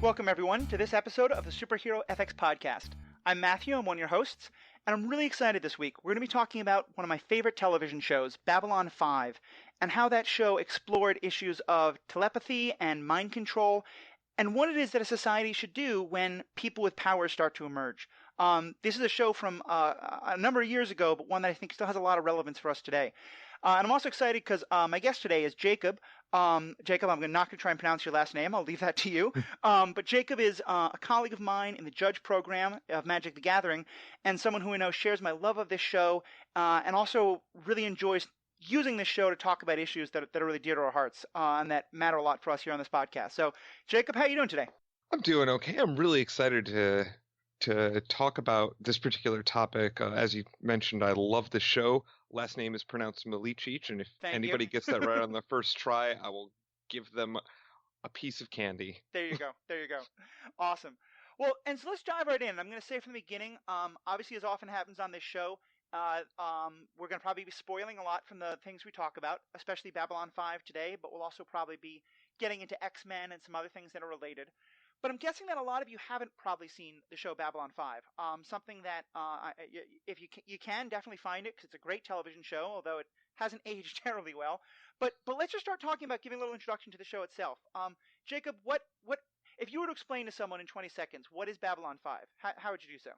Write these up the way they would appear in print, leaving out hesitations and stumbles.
Welcome, everyone, to this episode of the Superhero FX Podcast. I'm Matthew, I'm one of your hosts, and I'm really excited this week. We're going to be talking about one of my favorite television shows, Babylon 5, and how that show explored issues of telepathy and mind control, and what it is that a society should do when people with power start to emerge. This is a show from a number of years ago, but one that I think still has a lot of relevance for us today. And I'm also excited because my guest today is Jacob. Jacob, I'm not going to try and pronounce your last name. I'll leave that to you. But Jacob is a colleague of mine in the Judge program of Magic the Gathering, and someone who I know shares my love of this show, and also really enjoys using this show to talk about issues that are really dear to our hearts, and that matter a lot for us here on this podcast. So, Jacob, how are you doing today? I'm doing okay. I'm really excited to talk about this particular topic. As you mentioned, I love the show. Last name is pronounced Milicic, and if anybody gets that right on the first try, I will give them a piece of candy. There you go. There you go. Awesome. Well, and so let's dive right in. I'm going to say from the beginning, obviously, as often happens on this show, we're going to probably be spoiling a lot from the things we talk about, especially Babylon 5 today, but we'll also probably be getting into X-Men and some other things that are related. But I'm guessing that a lot of you haven't probably seen the show Babylon 5. Something that, if you can definitely find it, because it's a great television show, although it hasn't aged terribly well. But let's just start talking about giving a little introduction to the show itself. Jacob, what if you were to explain to someone in 20 seconds what is Babylon 5? How would you do so?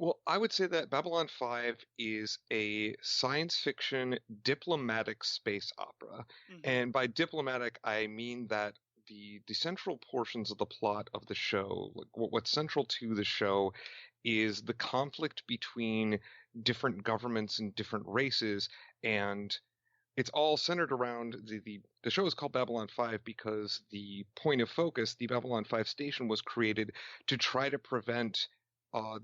Well, I would say that Babylon 5 is a science fiction diplomatic space opera. Mm-hmm. And by diplomatic, I mean that the central portions of the plot of the show, like what's central to the show, is the conflict between different governments and different races, and it's all centered around the show is called Babylon 5 because the point of focus, the Babylon 5 station, was created to try to prevent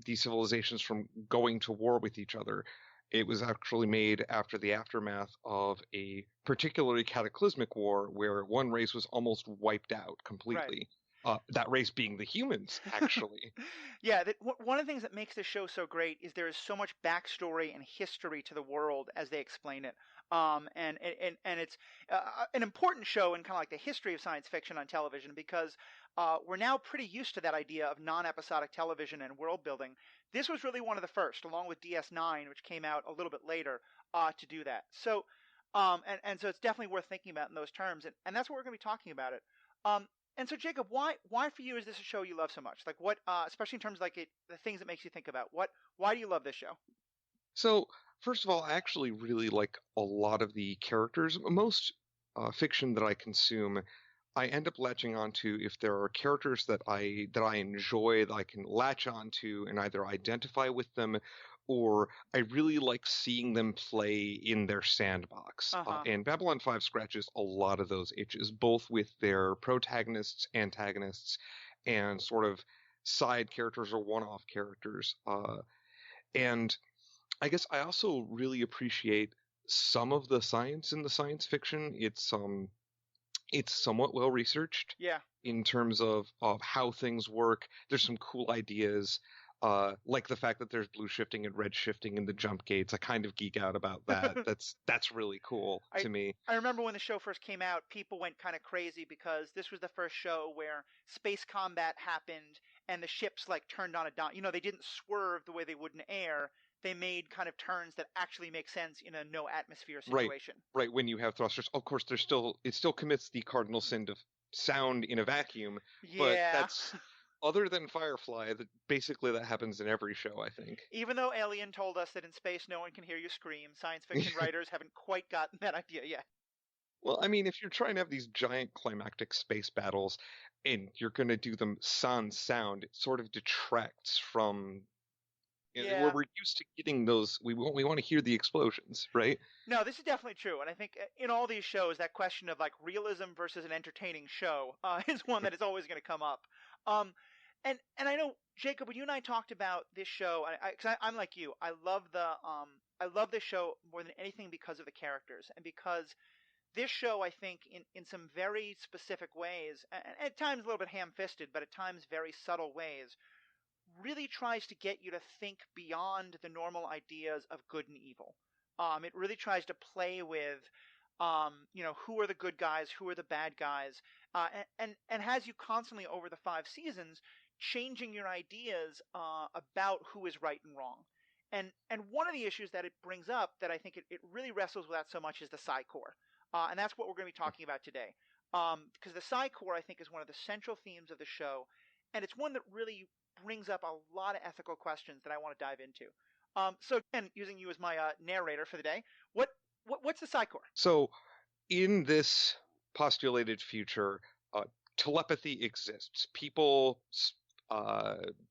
these civilizations from going to war with each other. It was actually made after the aftermath of a particularly cataclysmic war where one race was almost wiped out completely. Right. That race being the humans, actually. Yeah, one of the things that makes this show so great is there is so much backstory and history to the world as they explain it. And it's an important show in kind of like the history of science fiction on television because we're now pretty used to that idea of non-episodic television and world building. This was really one of the first, along with DS9, which came out a little bit later, to do that. So, and so it's definitely worth thinking about in those terms, and that's what we're going to be talking about it. And so, Jacob, why for you is this a show you love so much? Like, what, especially in terms of like the things it makes you think about. Why do you love this show? So, first of all, I actually really like a lot of the characters. Most fiction that I consume, I end up latching onto if there are characters that I enjoy, that I can latch onto and either identify with them, or I really like seeing them play in their sandbox. And Babylon 5 scratches a lot of those itches, both with their protagonists, antagonists, and sort of side characters or one-off characters. And I guess I also really appreciate some of the science in the science fiction. It's somewhat well researched. Yeah. In terms of how things work. There's some cool ideas, like the fact that there's blue shifting and red shifting in the jump gates. I kind of geek out about that. That's really cool to me. I remember when the show first came out, people went kind of crazy because this was the first show where space combat happened and the ships like turned on a dime. You know, they didn't swerve the way they would in air. They made kind of turns that actually make sense in a no atmosphere situation. Right. When you have thrusters, of course, it still commits the cardinal sin of sound in a vacuum. Yeah. But that's other than Firefly. Basically, that happens in every show, I think. Even though Alien told us that in space no one can hear you scream, science fiction writers haven't quite gotten that idea yet. Well, I mean, if you're trying to have these giant climactic space battles and you're going to do them sans sound, it sort of detracts from. Yeah. Where we're used to getting those, we want to hear the explosions, right? No, this is definitely true, and I think in all these shows, that question of like realism versus an entertaining show is one that is always going to come up. And I know, Jacob, when you and I talked about this show, because I'm like you, I love this show more than anything because of the characters, and because this show, I think, in some very specific ways, and at times a little bit ham-fisted, but at times very subtle ways, really tries to get you to think beyond the normal ideas of good and evil. It really tries to play with who are the good guys, who are the bad guys, and has you constantly over the 5 seasons changing your ideas about who is right and wrong. And one of the issues that it brings up that I think it really wrestles with that so much is the Psi Corps, and that's what we're going to be talking about today. Because the Psi Corps, I think, is one of the central themes of the show, and it's one that really brings up a lot of ethical questions that I want to dive into. So again, using you as my narrator for the day, what's the Psi Corps? So, in this postulated future, telepathy exists. People,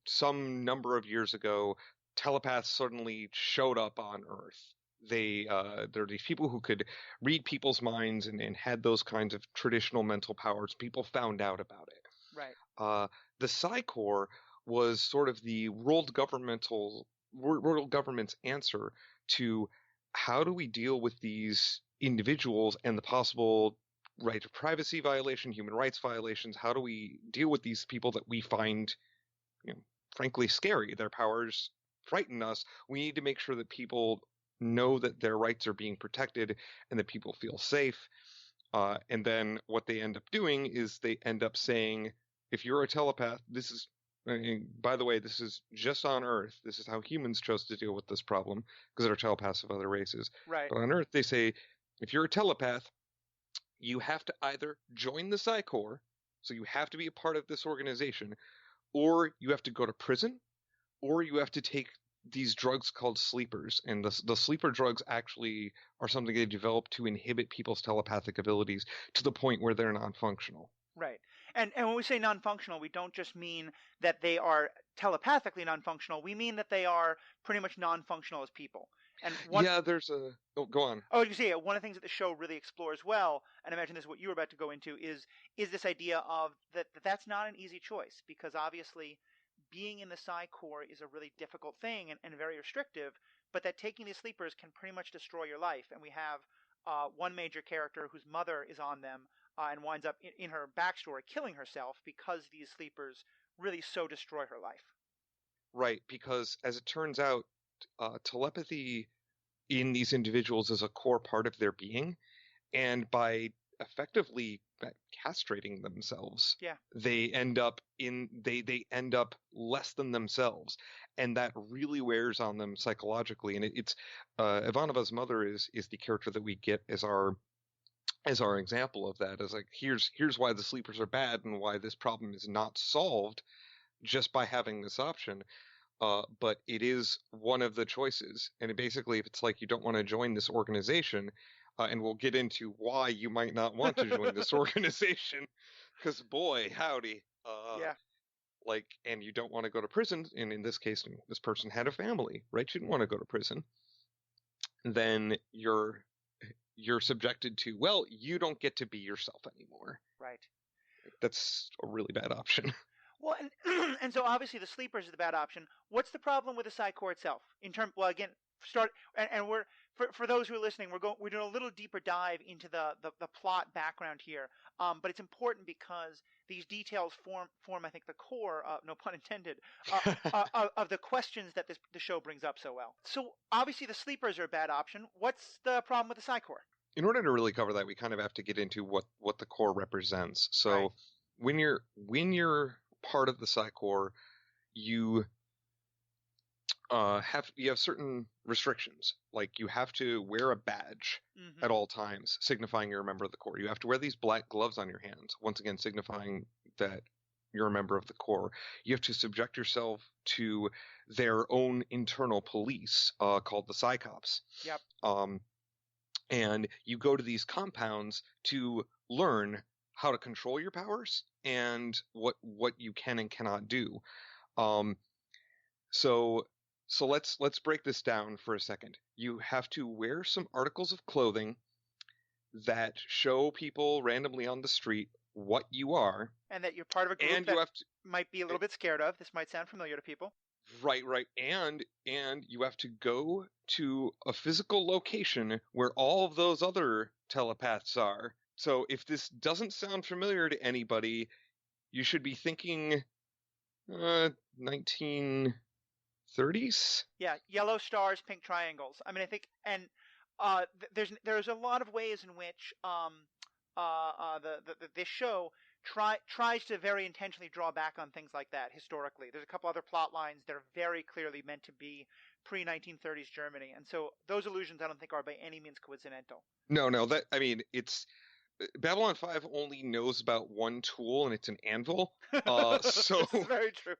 some number of years ago, telepaths suddenly showed up on Earth. There are these people who could read people's minds and had those kinds of traditional mental powers. People found out about it. Right. The Psi Corps was sort of the world government's answer to how do we deal with these individuals and the possible right of privacy violation, human rights violations. How do we deal with these people that we find, frankly, scary? Their powers frighten us. We need to make sure that people know that their rights are being protected and that people feel safe. And then what they end up doing is they end up saying, if you're a telepath, by the way, this is just on Earth. This is how humans chose to deal with this problem because they're telepaths of other races. Right. But on Earth, they say, if you're a telepath, you have to either join the Psi Corps, so you have to be a part of this organization, or you have to go to prison, or you have to take these drugs called sleepers. And the sleeper drugs actually are something they develop to inhibit people's telepathic abilities to the point where they're non-functional. Right. And when we say non-functional, we don't just mean that they are telepathically non-functional. We mean that they are pretty much non-functional as people. And go on. Oh, you see, one of the things that the show really explores well, and I imagine this is what you were about to go into, is this idea of that's not an easy choice, because obviously being in the Psi Corps is a really difficult thing and very restrictive, but that taking these sleepers can pretty much destroy your life. And we have one major character whose mother is on them and winds up in her backstory killing herself because these sleepers really so destroy her life. Right, because as it turns out, telepathy in these individuals is a core part of their being, and by effectively castrating themselves, yeah, they end up less than themselves, and that really wears on them psychologically. And it's Ivanova's mother is the character that we get as our example of that. As like, here's why the sleepers are bad and why this problem is not solved just by having this option. But it is one of the choices. And basically, if it's like you don't want to join this organization, and we'll get into why you might not want to join this organization, because boy, howdy. Yeah. And you don't want to go to prison, and in this case, this person had a family, right? She didn't want to go to prison. Then you're subjected to, well, you don't get to be yourself anymore. Right. That's a really bad option. Well, and so obviously the sleepers is the bad option. What's the problem with the Psi Corps itself? Well, again, we're for those who are listening, we're doing a little deeper dive into the plot background here. But it's important because these details form I think the core, no pun intended, of the questions that the show brings up so well. So obviously the sleepers are a bad option. What's the problem with the Psi Corps? In order to really cover that, we kind of have to get into what the core represents. So right. when you're part of the Psi Corps, you have certain restrictions. Like you have to wear a badge at all times, signifying you're a member of the Corps. You have to wear these black gloves on your hands, once again signifying that you're a member of the Corps. You have to subject yourself to their own internal police, called the Psi Cops. Yep. And you go to these compounds to learn how to control your powers and what you can and cannot do. So let's break this down for a second. You have to wear some articles of clothing that show people randomly on the street what you are, and that you're part of a group and that might be a little bit scared of. This might sound familiar to people. Right. And you have to go to a physical location where all of those other telepaths are. So if this doesn't sound familiar to anybody, you should be thinking 1930s? Yeah, yellow stars, pink triangles. I mean, I think, and There's a lot of ways in which this show tries to very intentionally draw back on things like that historically. There's a couple other plot lines that are very clearly meant to be pre-1930s Germany, and so those allusions I don't think are by any means coincidental. No, it's Babylon 5 only knows about one tool, and it's an anvil. So This is very true.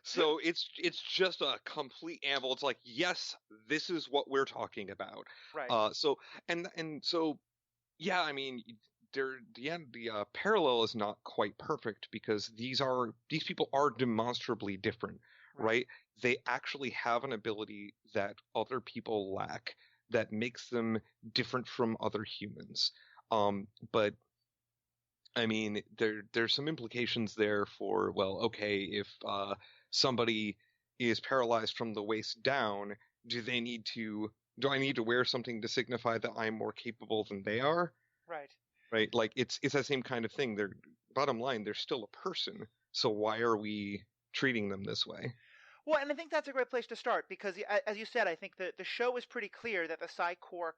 so it's just a complete anvil. It's like, yes, this is what we're talking about. Right. So yeah, I mean, the parallel is not quite perfect because these people are demonstrably different, right? They actually have an ability that other people lack that makes them different from other humans. But I mean, there's some implications there for, well, okay, if somebody is paralyzed from the waist down, do I need to wear something to signify that I'm more capable than they are? Right. Right? Like it's that same kind of thing. Bottom line, they're still a person. So why are we treating them this way? Well, and I think that's a great place to start because, as you said, I think the show is pretty clear that the Psi Corps,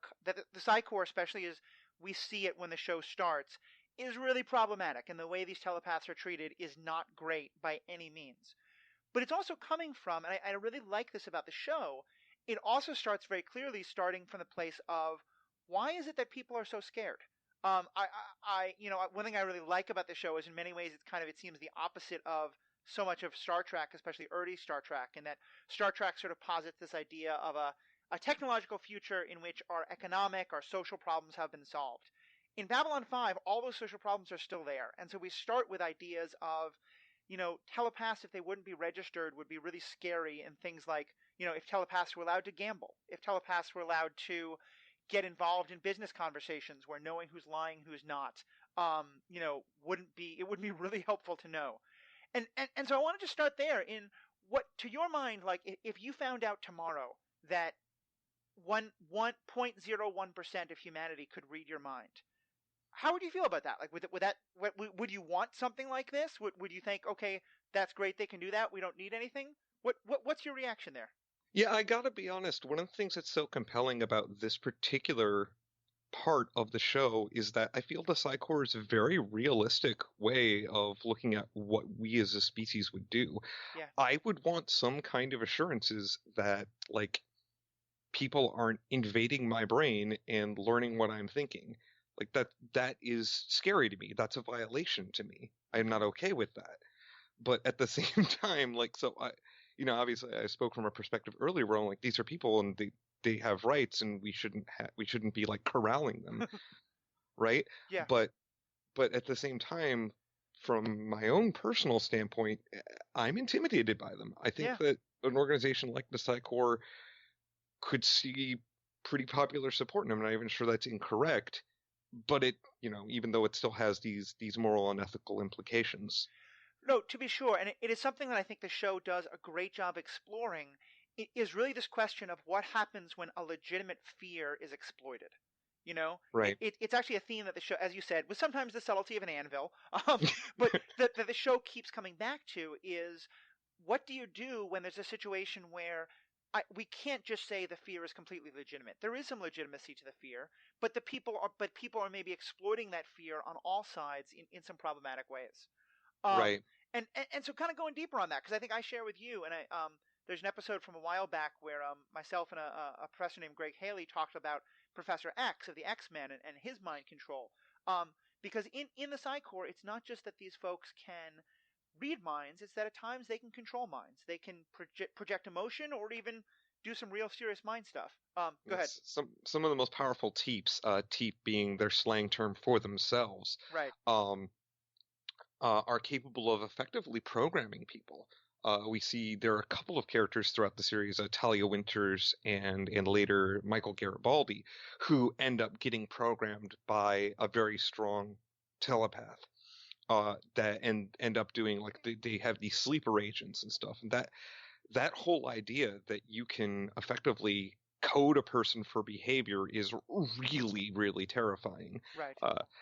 especially as we see it when the show starts, is really problematic, and the way these telepaths are treated is not great by any means. But it's also coming from, and I really like this about the show, it also starts very clearly starting from the place of why is it that people are so scared? One thing I really like about the show is in many ways it seems the opposite of so much of Star Trek, especially early Star Trek, in that Star Trek sort of posits this idea of a technological future in which our economic, our social problems have been solved. In Babylon 5, all those social problems are still there. And so we start with ideas of, telepaths, if they wouldn't be registered, would be really scary. And things like, if telepaths were allowed to gamble, if telepaths were allowed to get involved in business conversations where knowing who's lying, who's not, it wouldn't be really helpful to know. And so I wanted to start there in what, to your mind, like if you found out tomorrow that 1.01% of humanity could read your mind, how would you feel about that? Like, would you want something like this? Would you think, okay, that's great, they can do that, we don't need anything? What's your reaction there? Yeah, I gotta be honest. One of the things that's so compelling about this particular part of the show is that I feel the Psi Corps is a very realistic way of looking at what we as a species would do. Yeah. I would want some kind of assurances that, like, people aren't invading my brain and learning what I'm thinking. Like that is scary to me. That's a violation to me. I'm not okay with that. But at the same time, like, so obviously I spoke from a perspective earlier where I'm like, these are people and they have rights and we shouldn't be like corralling them, right? Yeah. But at the same time, from my own personal standpoint, I'm intimidated by them. I think that an organization like the Psi Corps could see pretty popular support, and I'm not even sure that's incorrect, but it, even though it still has these moral and ethical implications. No, to be sure, and it is something that I think the show does a great job exploring. It is really this question of what happens when a legitimate fear is exploited. Right. It's actually a theme that the show, as you said, with sometimes the subtlety of an anvil, but that the show keeps coming back to is what do you do when there's a situation where we can't just say the fear is completely legitimate. There is some legitimacy to the fear, but people are maybe exploiting that fear on all sides in some problematic ways. Right. And so kind of going deeper on that, because I think I share with you, and there's an episode from a while back where myself and a professor named Greg Haley talked about Professor X of the X-Men and his mind control. Because in the Psi Corps, it's not just that these folks can read minds, it's that at times they can control minds. They can project emotion or even do some real serious mind stuff. Go ahead. Some of the most powerful teeps, teep being their slang term for themselves, right, are capable of effectively programming people. We see there are a couple of characters throughout the series, Talia Winters and later Michael Garibaldi, who end up getting programmed by a very strong telepath. That end up doing, like, they have these sleeper agents and stuff, and that whole idea that you can effectively code a person for behavior is really, really terrifying. right.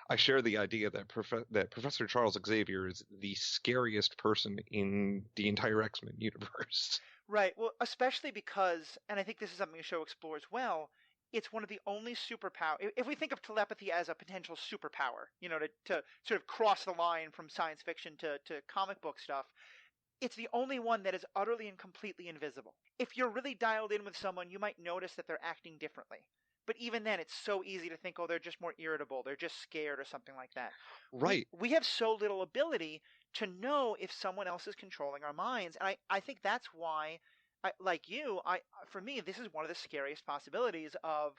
I share the idea that Professor Charles Xavier is the scariest person in the entire X-Men universe. Right. Well, especially because, and I think this is something the show explores well, it's one of the only superpower. If we think of telepathy as a potential superpower, to sort of cross the line from science fiction to comic book stuff, it's the only one that is utterly and completely invisible. If you're really dialed in with someone, you might notice that they're acting differently. But even then, it's so easy to think, oh, they're just more irritable, they're just scared or something like that. Right. We have so little ability to know if someone else is controlling our minds. And I think that's why, like you, for me, this is one of the scariest possibilities of,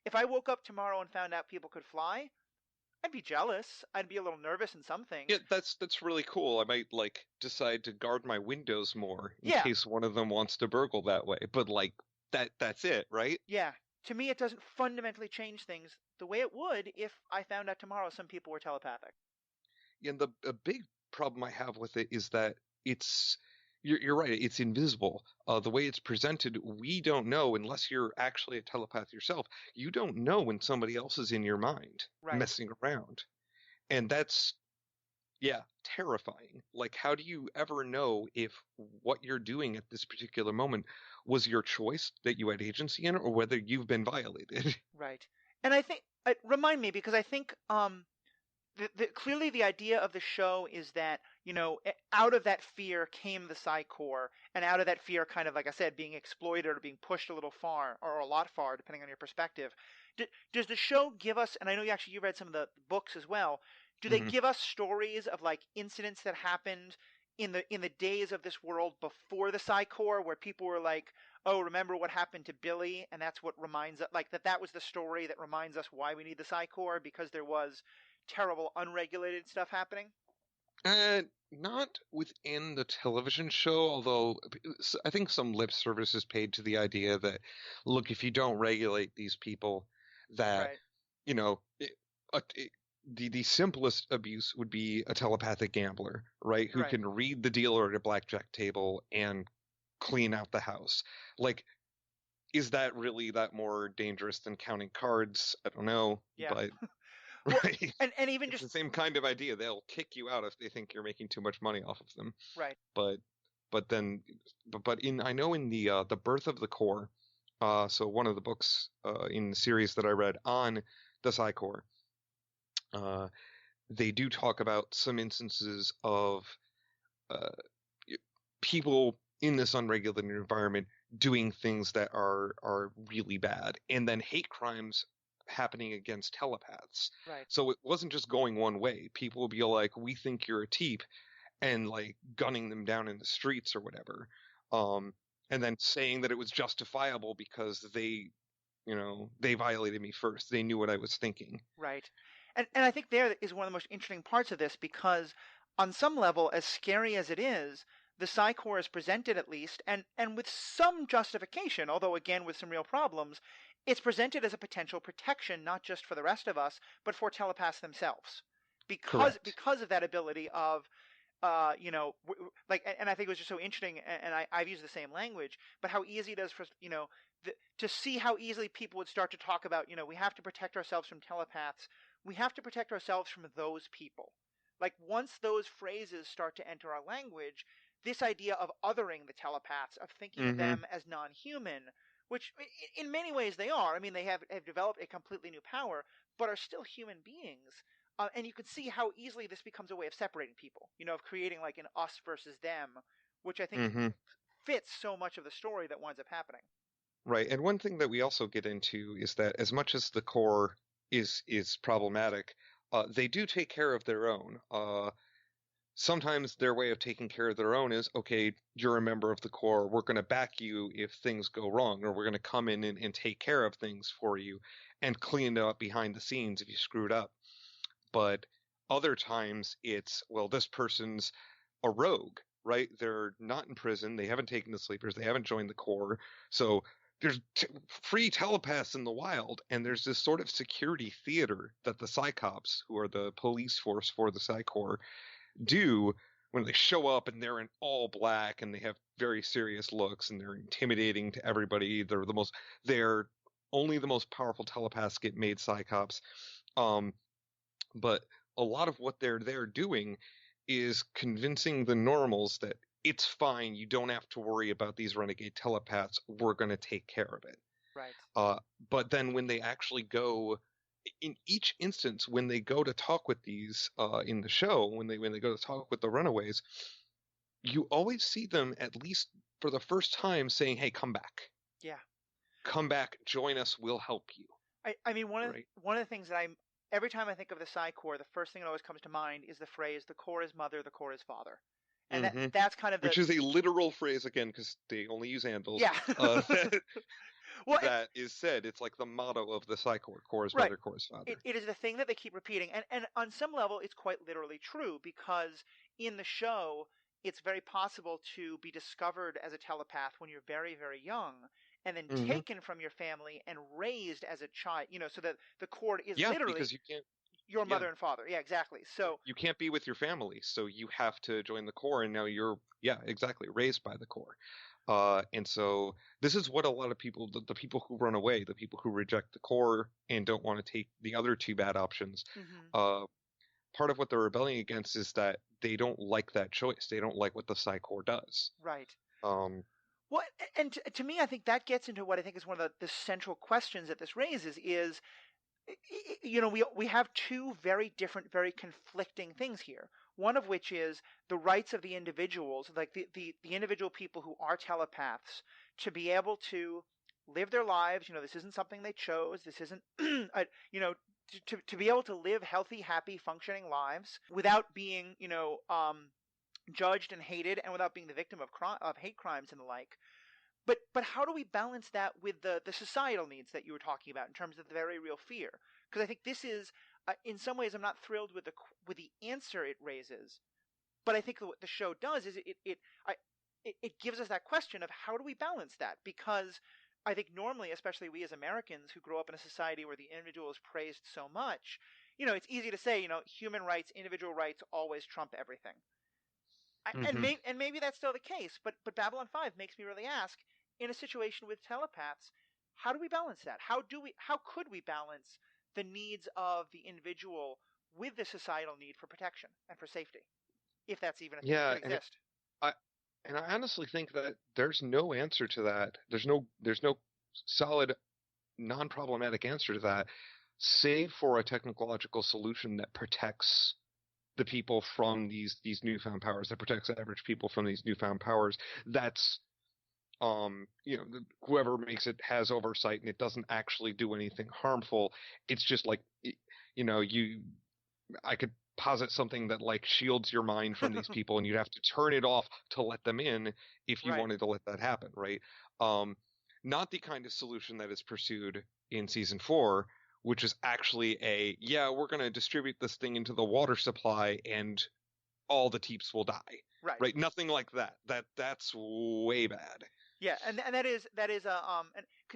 if I woke up tomorrow and found out people could fly, I'd be jealous. I'd be a little nervous in some things. Yeah, that's really cool. I might decide to guard my windows more in Yeah. case one of them wants to burgle that way. But that's it, right? Yeah. To me, it doesn't fundamentally change things the way it would if I found out tomorrow some people were telepathic. And a big problem I have with it is that you're right, it's invisible. The way it's presented, we don't know unless you're actually a telepath yourself. You don't know when somebody else is in your mind messing around. And that's, yeah, terrifying. Like, how do you ever know if what you're doing at this particular moment was your choice that you had agency in, or whether you've been violated? Right. And I think, remind me, because I think clearly the idea of the show is that, out of that fear came the Psi Corps, and out of that fear, kind of, like I said, being exploited or being pushed a little far, or a lot far, depending on your perspective. Does the show give us, and I know you read some of the books as well, do they give us stories of like incidents that happened in the days of this world before the Psi Corps, where people were like, oh, remember what happened to Billy, and that's what reminds us, like that was the story that reminds us why we need the Psi Corps, because there was terrible unregulated stuff happening? Not within the television show, although I think some lip service is paid to the idea that, look, if you don't regulate these people, that, the simplest abuse would be a telepathic gambler, right? Who can read the dealer at a blackjack table and clean out the house. Like, is that really that more dangerous than counting cards? I don't know. Yeah. But well, right. And even it's just the same kind of idea. They'll kick you out if they think you're making too much money off of them. Right. But I know in the Birth of the Corps, so one of the books in the series that I read on the Psi Corps, they do talk about some instances of people in this unregulated environment doing things that are really bad, and then hate crimes happening against telepaths. Right. So it wasn't just going one way. People would be like, we think you're a teep, and like gunning them down in the streets or whatever. And then saying that it was justifiable because they violated me first. They knew what I was thinking. Right. And I think there is one of the most interesting parts of this, because on some level, as scary as it is, the Psi Corps is presented, at least, and with some justification, although again with some real problems, it's presented as a potential protection, not just for the rest of us, but for telepaths themselves, because of that ability of, and I think it was just so interesting, and I've used the same language, but how easy it is for, to see how easily people would start to talk about, we have to protect ourselves from telepaths. We have to protect ourselves from those people. Like, once those phrases start to enter our language, this idea of othering the telepaths, of thinking of them as non-human, which in many ways they are. I mean, they have developed a completely new power, but are still human beings. And you can see how easily this becomes a way of separating people, of creating like an us versus them, which I think fits so much of the story that winds up happening. Right. And one thing that we also get into is that as much as the Corps is problematic, they do take care of their own. Sometimes their way of taking care of their own is, okay, you're a member of the Corps, we're going to back you if things go wrong, or we're going to come in and take care of things for you and clean it up behind the scenes if you screwed up. But other times it's, well, this person's a rogue, right? They're not in prison, they haven't taken the sleepers, they haven't joined the Corps, so there's free telepaths in the wild, and there's this sort of security theater that the Psycops, who are the police force for the Psi Corps, do when they show up, and they're in all black and they have very serious looks and they're intimidating to everybody. They're only the most powerful telepaths get made Psycops. But a lot of what they're there doing is convincing the normals that it's fine, you don't have to worry about these renegade telepaths, we're going to take care of it. Right. But then when they actually go, in each instance, when they go to talk with these in the show, when they go to talk with the Runaways, you always see them, at least for the first time, saying, "Hey, come back. Yeah. Come back, join us, we'll help you." I mean, Right? one of the things that every time I think of the Psi Corps, the first thing that always comes to mind is the phrase, "The Corps is mother, the Corps is father," and Mm-hmm. that's kind of Which is a literal phrase, again, because they only use anvils. yeah. Well, that is said. It's like the motto of the Psi Corps: "Corps is right. mother, Corps is father." It is the thing that they keep repeating, and on some level, it's quite literally true because in the show, it's very possible to be discovered as a telepath when you're very, very young, and then Mm-hmm. taken from your family and raised as a child. So that the Corps is Yeah, literally because you can't. your Yeah, mother and father. Yeah, exactly. So you can't be with your family, so you have to join the Corps, and now you're, yeah, exactly, raised by the Corps. And so this is what a lot of people, the people who run away, the people who reject the Corps and don't want to take the other two bad options, part of what they're rebelling against is that they don't like that choice. They don't like what the Psi Corps does. right. Um, Well, and to me, I think that gets into what I think is one of the central questions that this raises is, we have two very different, very conflicting things here. One of which is the rights of the individuals, like the individual people who are telepaths, to be able to live their lives. This isn't something they chose. This isn't, to be able to live healthy, happy, functioning lives without being, judged and hated, and without being the victim of hate crimes and the like. But how do we balance that with the societal needs that you were talking about in terms of the very real fear? Because I think this is, in some ways, I'm not thrilled with the answer it raises, but I think what the show does is it gives us that question of how do we balance that? Because I think normally, especially we as Americans who grow up in a society where the individual is praised so much, it's easy to say, human rights, individual rights always trump everything. mm-hmm. And maybe that's still the case, but Babylon 5 makes me really ask, in a situation with telepaths, how do we balance that? How could we balance the needs of the individual with the societal need for protection and for safety, if that's even a thing that Yeah, could exist? I and I honestly think that there's no answer to that. There's no solid, non-problematic answer to that, save for a technological solution that protects the people from these newfound powers, that protects average people from these newfound powers. That's whoever makes it has oversight, and it doesn't actually do anything harmful. It's just like, I could posit something that like shields your mind from these people, and you'd have to turn it off to let them in if you Right. wanted to let that happen, right? Not the kind of solution that is pursued in season 4, which is actually we're going to distribute this thing into the water supply and all the Teeps will die. Right? Nothing like that. That's way bad. Yeah, and that is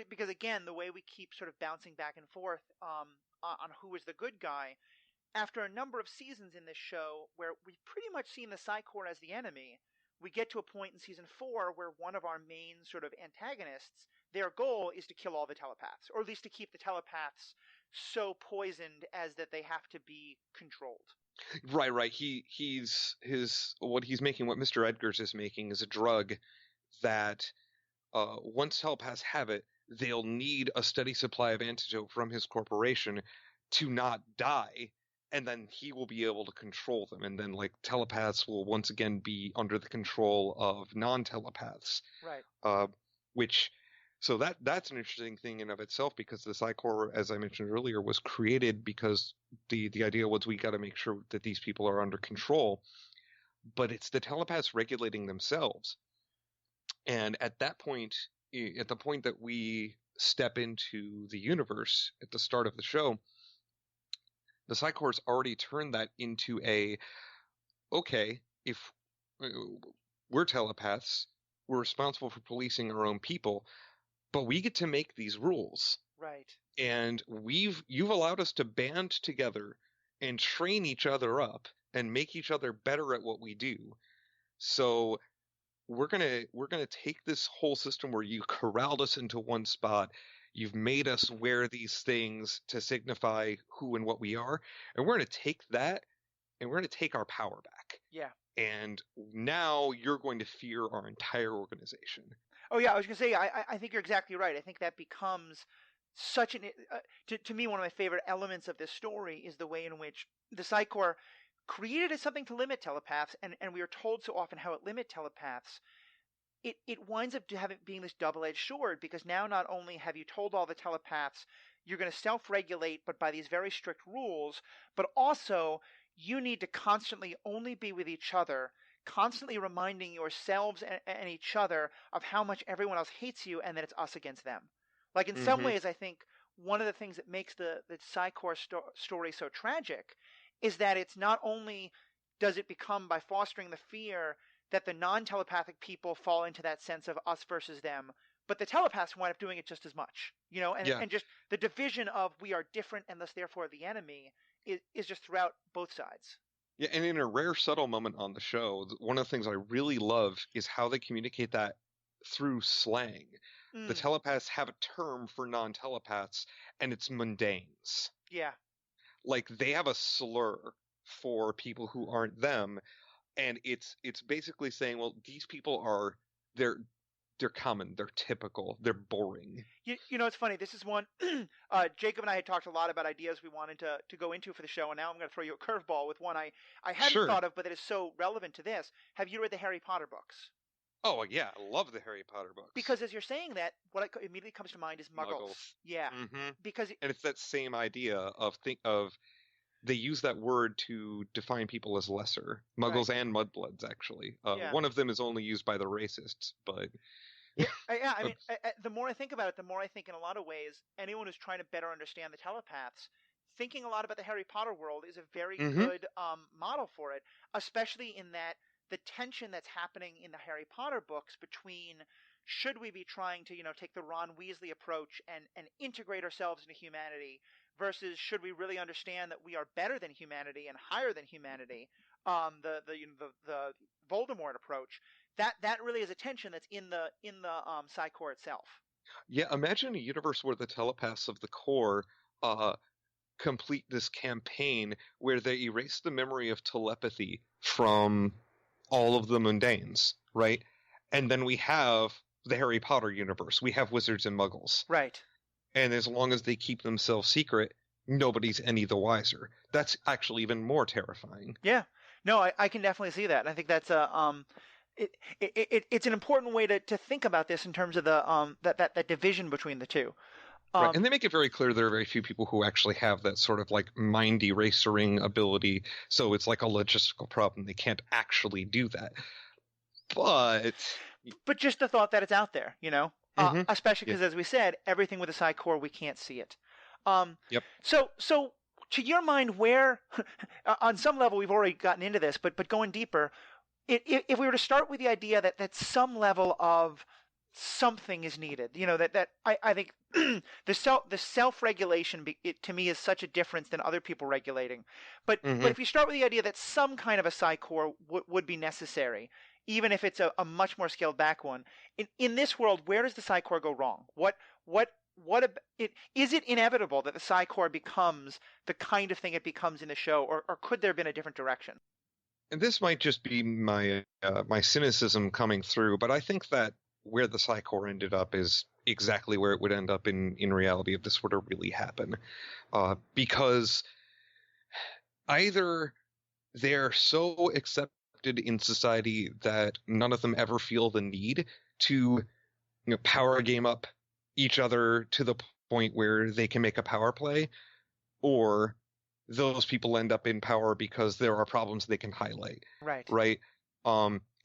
because again, the way we keep sort of bouncing back and forth on who is the good guy, after a number of seasons in this show where we've pretty much seen the Psi Corps as the enemy, we get to a point in season 4 where one of our main sort of antagonists, their goal is to kill all the telepaths, or at least to keep the telepaths so poisoned as that they have to be controlled. Right. What he's making, what Mr. Edgars is making, is a drug that once telepaths have it, they'll need a steady supply of antidote from his corporation to not die, and then he will be able to control them, and then like telepaths will once again be under the control of non-telepaths. Right. So that's an interesting thing in of itself, because the Psi Corps, as I mentioned earlier, was created because the idea was we got to make sure that these people are under control, but it's the telepaths regulating themselves. And at that point, at the point that we step into the universe at the start of the show, the Psi Corps already turned that into okay, if we're telepaths, we're responsible for policing our own people, but we get to make these rules. Right. And you've allowed us to band together and train each other up and make each other better at what we do. So we're gonna take this whole system where you corralled us into one spot, you've made us wear these things to signify who and what we are, and we're gonna take that and we're gonna take our power back. Yeah. And now you're going to fear our entire organization. Oh yeah, I was gonna say I think you're exactly right. I think that becomes such an to me one of my favorite elements of this story is the way in which the Psi Corps created as something to limit telepaths, and we are told so often how it limit telepaths. It winds up being this double-edged sword because now not only have you told all the telepaths you're going to self-regulate but by these very strict rules, but also you need to constantly only be with each other, constantly reminding yourselves and each other of how much everyone else hates you and that it's us against them. Like in some Mm-hmm. ways, I think one of the things that makes the Psi Corps story so tragic is that it's not only does it become by fostering the fear that the non-telepathic people fall into that sense of us versus them, but the telepaths wind up doing it just as much, Yeah. and just the division of we are different and thus therefore the enemy is just throughout both sides. Yeah, and in a rare subtle moment on the show, one of the things I really love is how they communicate that through slang. The Mm, telepaths have a term for non-telepaths, and it's mundanes. yeah, Like they have a slur for people who aren't them, and it's basically saying, well, these people are they're they're common, they're typical, they're boring. it's funny. This is one. Jacob and I had talked a lot about ideas we wanted to go into for the show, and now I'm going to throw you a curveball with one I hadn't Sure. thought of, but that is so relevant to this. Have you read the Harry Potter books? Oh yeah, I love the Harry Potter books. Because as you're saying that, what immediately comes to mind is Muggles. Muggles. Yeah, Mm-hmm. because And it's that same idea of they use that word to define people as lesser. Muggles right, and mudbloods, actually. yeah. One of them is only used by the racists, but Yeah. I mean, the more I think about it, the more I think, in a lot of ways, anyone who's trying to better understand the telepaths, thinking a lot about the Harry Potter world is a very mm-hmm. good model for it. Especially in that the tension that's happening in the Harry Potter books between should we be trying to take the Ron Weasley approach and integrate ourselves into humanity versus should we really understand that we are better than humanity and higher than humanity, the Voldemort approach. That really is a tension that's in the Psi Corps itself. Yeah, imagine a universe where the telepaths of the core uh, complete this campaign where they erase the memory of telepathy from all of the mundanes, right? And then we have the Harry Potter universe. We have wizards and muggles. Right. And as long as they keep themselves secret, nobody's any the wiser. That's actually even more terrifying. Yeah. No, I can definitely see that. I think that's it's an important way to think about this in terms of the that division between the two. Right, and they make it very clear there are very few people who actually have that sort of like mind erasering ability, so it's like a logistical problem. They can't actually do that. But just the thought that it's out there, mm-hmm. especially because, as we said, everything with the Psi Corps, we can't see it. Yep. So to your mind, where on some level we've already gotten into this, but going deeper, if we were to start with the idea that some level of something is needed, that I think the self-regulation to me is such a difference than other people regulating. But if you start with the idea that some kind of a Psi Corps would be necessary, even if it's a much more scaled back one, in this world, where does the Psi Corps go wrong? Is it inevitable that the Psi Corps becomes the kind of thing it becomes in the show, or could there have been a different direction? And this might just be my my cynicism coming through, but I think that where the Psi Corps ended up is exactly where it would end up in reality if this were to really happen. Because either they're so accepted in society that none of them ever feel the need to power game up each other to the point where they can make a power play, or those people end up in power because there are problems they can highlight. Right.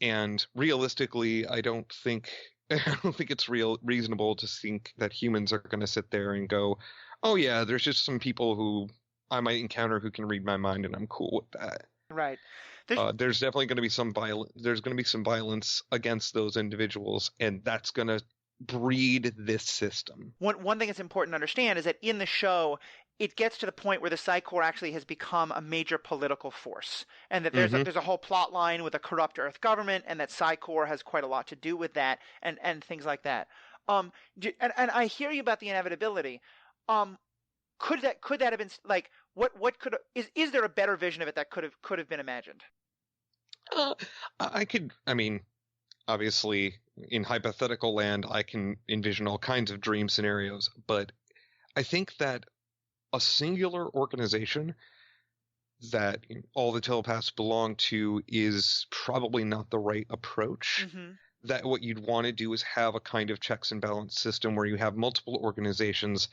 And realistically, I don't think it's reasonable to think that humans are going to sit there and go, oh yeah, there's just some people who I might encounter who can read my mind, and I'm cool with that. Right. There's definitely going to be some violence against those individuals, and that's going to breed this system. One thing that's important to understand is that in the show, it gets to the point where the Psi Corps actually has become a major political force, and that there's a whole plot line with a corrupt Earth government, and that Psi Corps has quite a lot to do with that, and things like that. And I hear you about the inevitability. Could that have been like what could is there a better vision of it that could have been imagined? obviously, in hypothetical land, I can envision all kinds of dream scenarios, but I think that a singular organization that all the telepaths belong to is probably not the right approach. Mm-hmm. That what you'd want to do is have a kind of checks and balance system where you have multiple organizations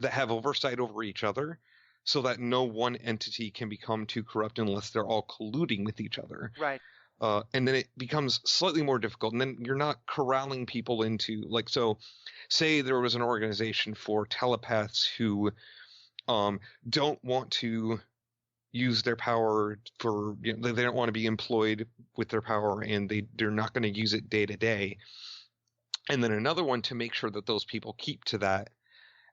that have oversight over each other so that no one entity can become too corrupt unless they're all colluding with each other. Right. And then it becomes slightly more difficult. And then you're not corralling people into, like, so say there was an organization for telepaths who don't want to use their power for, they don't want to be employed with their power, and they're not going to use it day to day. And then another one to make sure that those people keep to that.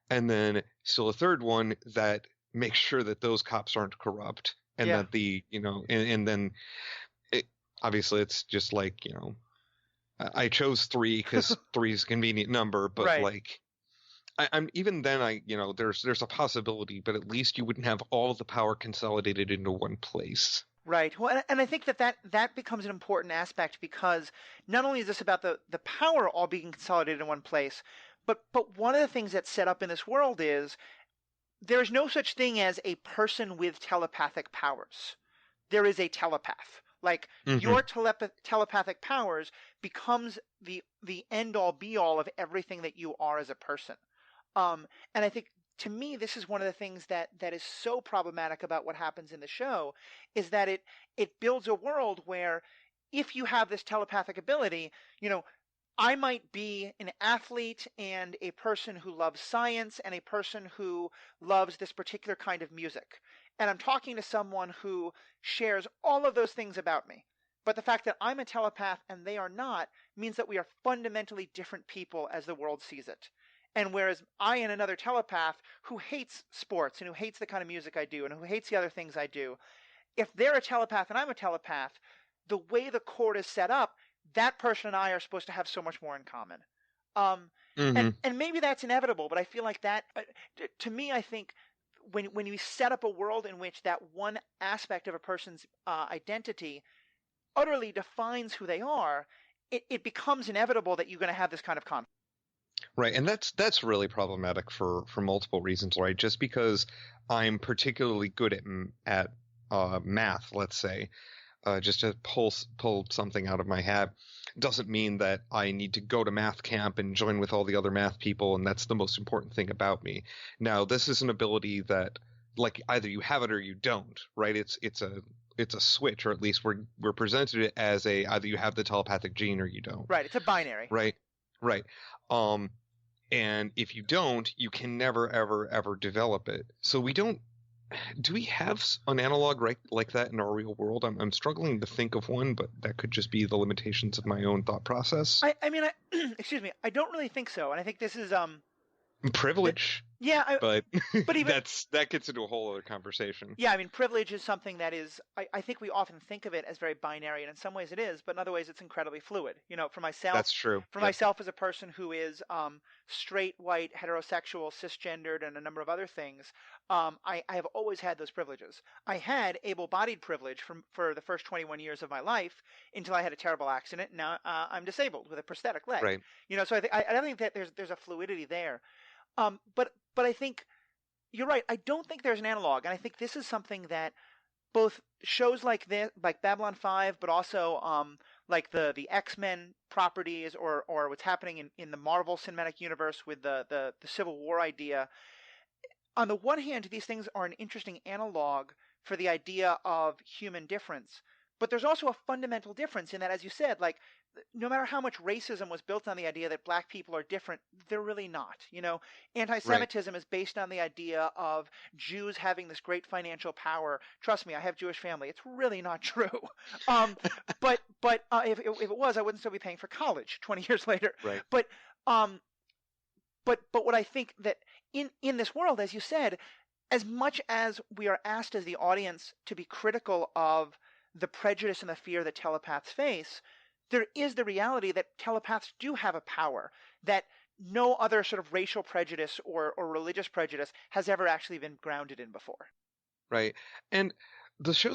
And then still a third one that makes sure that those cops aren't corrupt, and that and then obviously it's just like, I chose 3 because 3 is a convenient number, but right. like, I'm even then there's a possibility, but at least you wouldn't have all of the power consolidated into one place. Right. Well, and I think that becomes an important aspect, because not only is this about the power all being consolidated in one place, but one of the things that's set up in this world is there is no such thing as a person with telepathic powers. There is a telepath. Like, your telepathic powers becomes the end all be all of everything that you are as a person. And I think, to me, this is one of the things that is so problematic about what happens in the show, is that it builds a world where, if you have this telepathic ability, I might be an athlete and a person who loves science and a person who loves this particular kind of music. And I'm talking to someone who shares all of those things about me. But the fact that I'm a telepath and they are not means that we are fundamentally different people as the world sees it. And whereas I and another telepath who hates sports and who hates the kind of music I do and who hates the other things I do, if they're a telepath and I'm a telepath, the way the court is set up, that person and I are supposed to have so much more in common. And maybe that's inevitable, but I feel like that, to me, I think when you set up a world in which that one aspect of a person's identity utterly defines who they are, it becomes inevitable that you're going to have this kind of conflict. Right, and that's really problematic for multiple reasons, right? Just because I'm particularly good at math, let's say, just to pull something out of my hat, doesn't mean that I need to go to math camp and join with all the other math people, and that's the most important thing about me. Now, this is an ability that, like, either you have it or you don't, right? It's a switch, or at least we're presented it as either you have the telepathic gene or you don't. Right, it's a binary. Right. And if you don't, you can never, ever, ever develop it. So do we have an analog like that in our real world? I'm struggling to think of one, but that could just be the limitations of my own thought process. I mean, excuse me, I don't really think so. And I think this is, privilege. But even that gets into a whole other conversation. Yeah, I mean, privilege is something that is, I think we often think of it as very binary, and in some ways it is, but in other ways it's incredibly fluid. For myself, that's true. Myself as a person who is straight, white, heterosexual, cisgendered, and a number of other things, I have always had those privileges. I had able-bodied privilege for the first 21 years of my life until I had a terrible accident. Now I'm disabled with a prosthetic leg. Right. So I think that there's a fluidity there. But I think you're right. I don't think there's an analog, and I think this is something that both shows like this, like Babylon 5, but also like the X-Men properties, or what's happening in the Marvel Cinematic Universe with the Civil War idea. On the one hand, these things are an interesting analog for the idea of human difference, but there's also a fundamental difference in that, as you said, like, no matter how much racism was built on the idea that black people are different, they're really not. Anti-Semitism is based on the idea of Jews having this great financial power. Trust me, I have Jewish family. It's really not true. But if it was, I wouldn't still be paying for college 20 years later. Right. But what I think that in this world, as you said, as much as we are asked as the audience to be critical of the prejudice and the fear that telepaths face, there is the reality that telepaths do have a power that no other sort of racial prejudice or religious prejudice has ever actually been grounded in before. right. And the show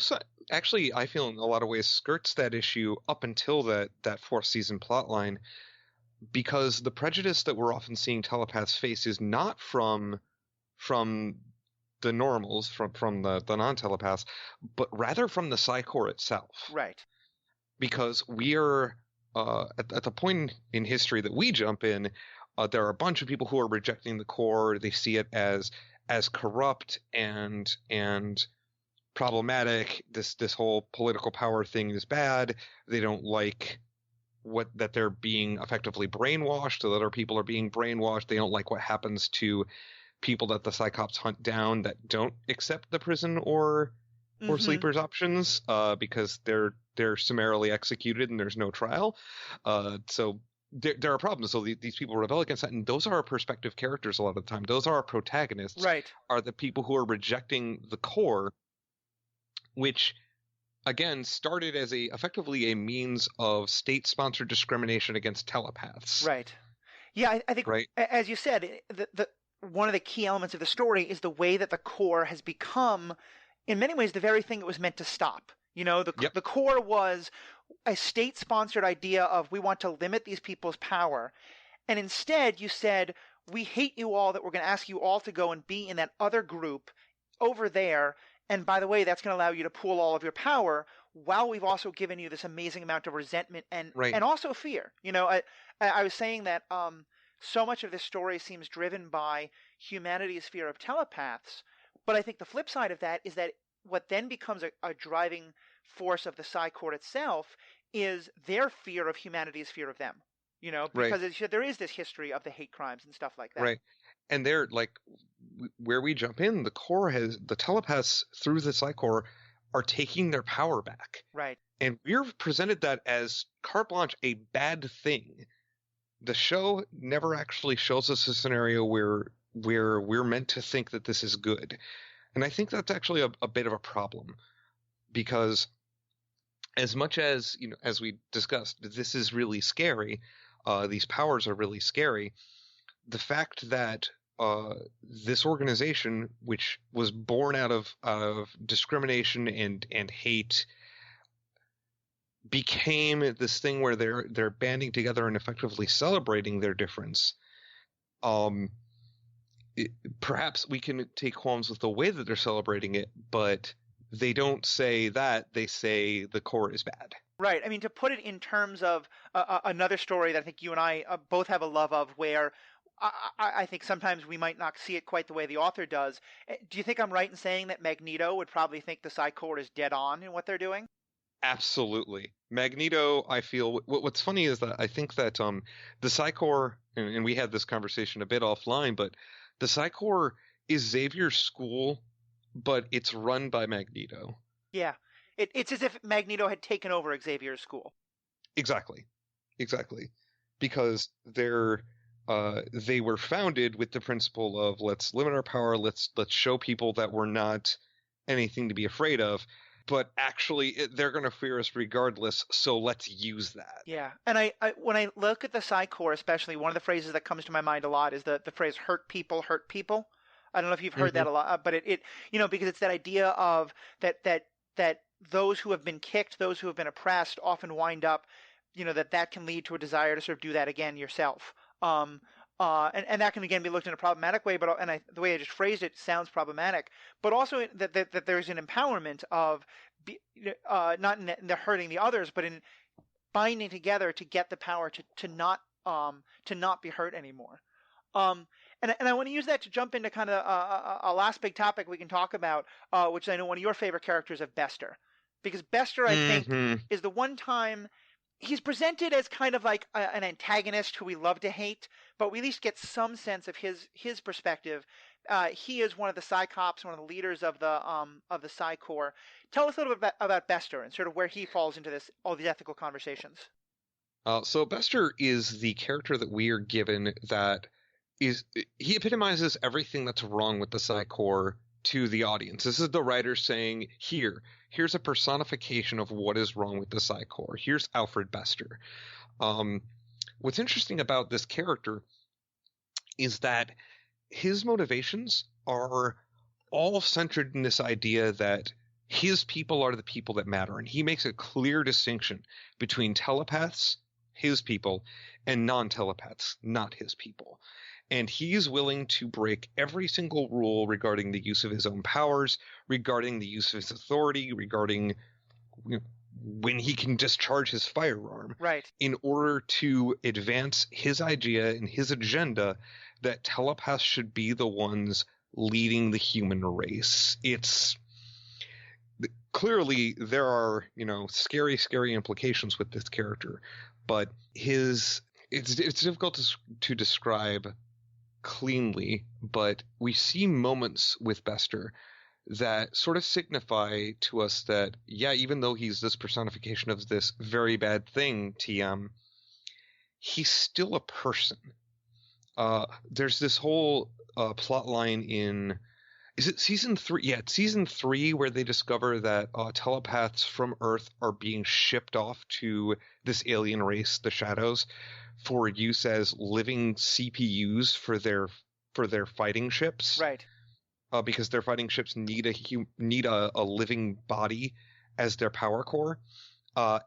actually, I feel in a lot of ways skirts that issue up until that fourth season plotline, because the prejudice that we're often seeing telepaths face is not from the normals, from the non-telepaths, but rather from the Psy-Corps itself. Right. Because we are at the point in history that we jump in, there are a bunch of people who are rejecting the Corps. They see it as corrupt and problematic. This whole political power thing is bad. They don't like that they're being effectively brainwashed, that other people are being brainwashed. They don't like what happens to people that the Cyclops hunt down that don't accept the prison or sleepers options, because they're summarily executed and there's no trial. So there are problems. So these people rebel against that, and those are our perspective characters a lot of the time. Those are our protagonists. Right. Are the people who are rejecting the Corps, which again started as effectively a means of state-sponsored discrimination against telepaths. Right. Yeah, I think, right? As you said, the one of the key elements of the story is the way that the Corps has become, in many ways, the very thing it was meant to stop. You know, the Corps was a state-sponsored idea of, we want to limit these people's power. And instead, you said, we hate you all, that we're going to ask you all to go and be in that other group over there. And by the way, that's going to allow you to pool all of your power, while we've also given you this amazing amount of resentment and also fear. You know, I was saying that so much of this story seems driven by humanity's fear of telepaths, but I think the flip side of that is that what then becomes a driving force of the Psy-Corps itself is their fear of humanity's fear of them. You know, because as you said, there is this history of the hate crimes and stuff like that. Right. And they're like, where we jump in, the telepaths through the Psy-Corps are taking their power back. Right. And we're presented that as carte blanche, a bad thing. The show never actually shows us a scenario where we're meant to think that this is good. And I think that's actually a bit of a problem, because as much as, you know, as we discussed, this is really scary. These powers are really scary. The fact that this organization, which was born out of discrimination and hate, became this thing where they're banding together and effectively celebrating their difference. Perhaps we can take qualms with the way that they're celebrating it, but they don't say that. They say the Corps is bad. Right. I mean, to put it in terms of another story that I think you and I both have a love of, where I think sometimes we might not see it quite the way the author does. Do you think I'm right in saying that Magneto would probably think the Psy-Corps is dead on in what they're doing? Absolutely. Magneto, I feel, what's funny is that I think that the Psy-Corps, and we had this conversation a bit offline, but the Psy-Corps is Xavier's school, but it's run by Magneto. Yeah. It's as if Magneto had taken over Xavier's school. Exactly. Because they were founded with the principle of, let's limit our power, let's show people that we're not anything to be afraid of. But actually, they're going to fear us regardless, so let's use that. Yeah, and I when I look at the Psy-Corps, especially, one of the phrases that comes to my mind a lot is the phrase hurt people. I don't know if you've heard that a lot, but it you know, because it's that idea of that those who have been kicked, those who have been oppressed, often wind up, you know, that can lead to a desire to sort of do that again yourself. And that can again be looked in a problematic way, but the way I just phrased it sounds problematic. But also that there's an empowerment of not in the hurting the others, but in binding together to get the power to not be hurt anymore. And I want to use that to jump into kind of a last big topic we can talk about, which I know one of your favorite characters of Bester, because Bester I think is the one time he's presented as kind of like an antagonist who we love to hate, but we at least get some sense of his perspective. He is one of the Psy-Cops, one of the leaders of the Psy-Corps. Tell us a little bit about Bester and sort of where he falls into all these ethical conversations. So Bester is the character that we are given that he epitomizes everything that's wrong with the Psy-Corps to the audience. This is the writer saying, here's a personification of what is wrong with the Psy-Corps. Here's Alfred Bester. What's interesting about this character is that his motivations are all centered in this idea that his people are the people that matter. And he makes a clear distinction between telepaths, his people, and non-telepaths, not his people. And he's willing to break every single rule regarding the use of his own powers, regarding the use of his authority, regarding when he can discharge his firearm, right, in order to advance his idea and his agenda that telepaths should be the ones leading the human race. It's clearly there are, scary, scary implications with this character, but it's difficult to describe cleanly, but we see moments with Bester that sort of signify to us that, yeah, even though he's this personification of this very bad thing, TM, he's still a person. There's this whole plot line in, is it season 3? Yeah, it's season 3 where they discover that telepaths from Earth are being shipped off to this alien race, the Shadows, for use as living CPUs for their fighting ships. Right. Because their fighting ships need a living body as their power core,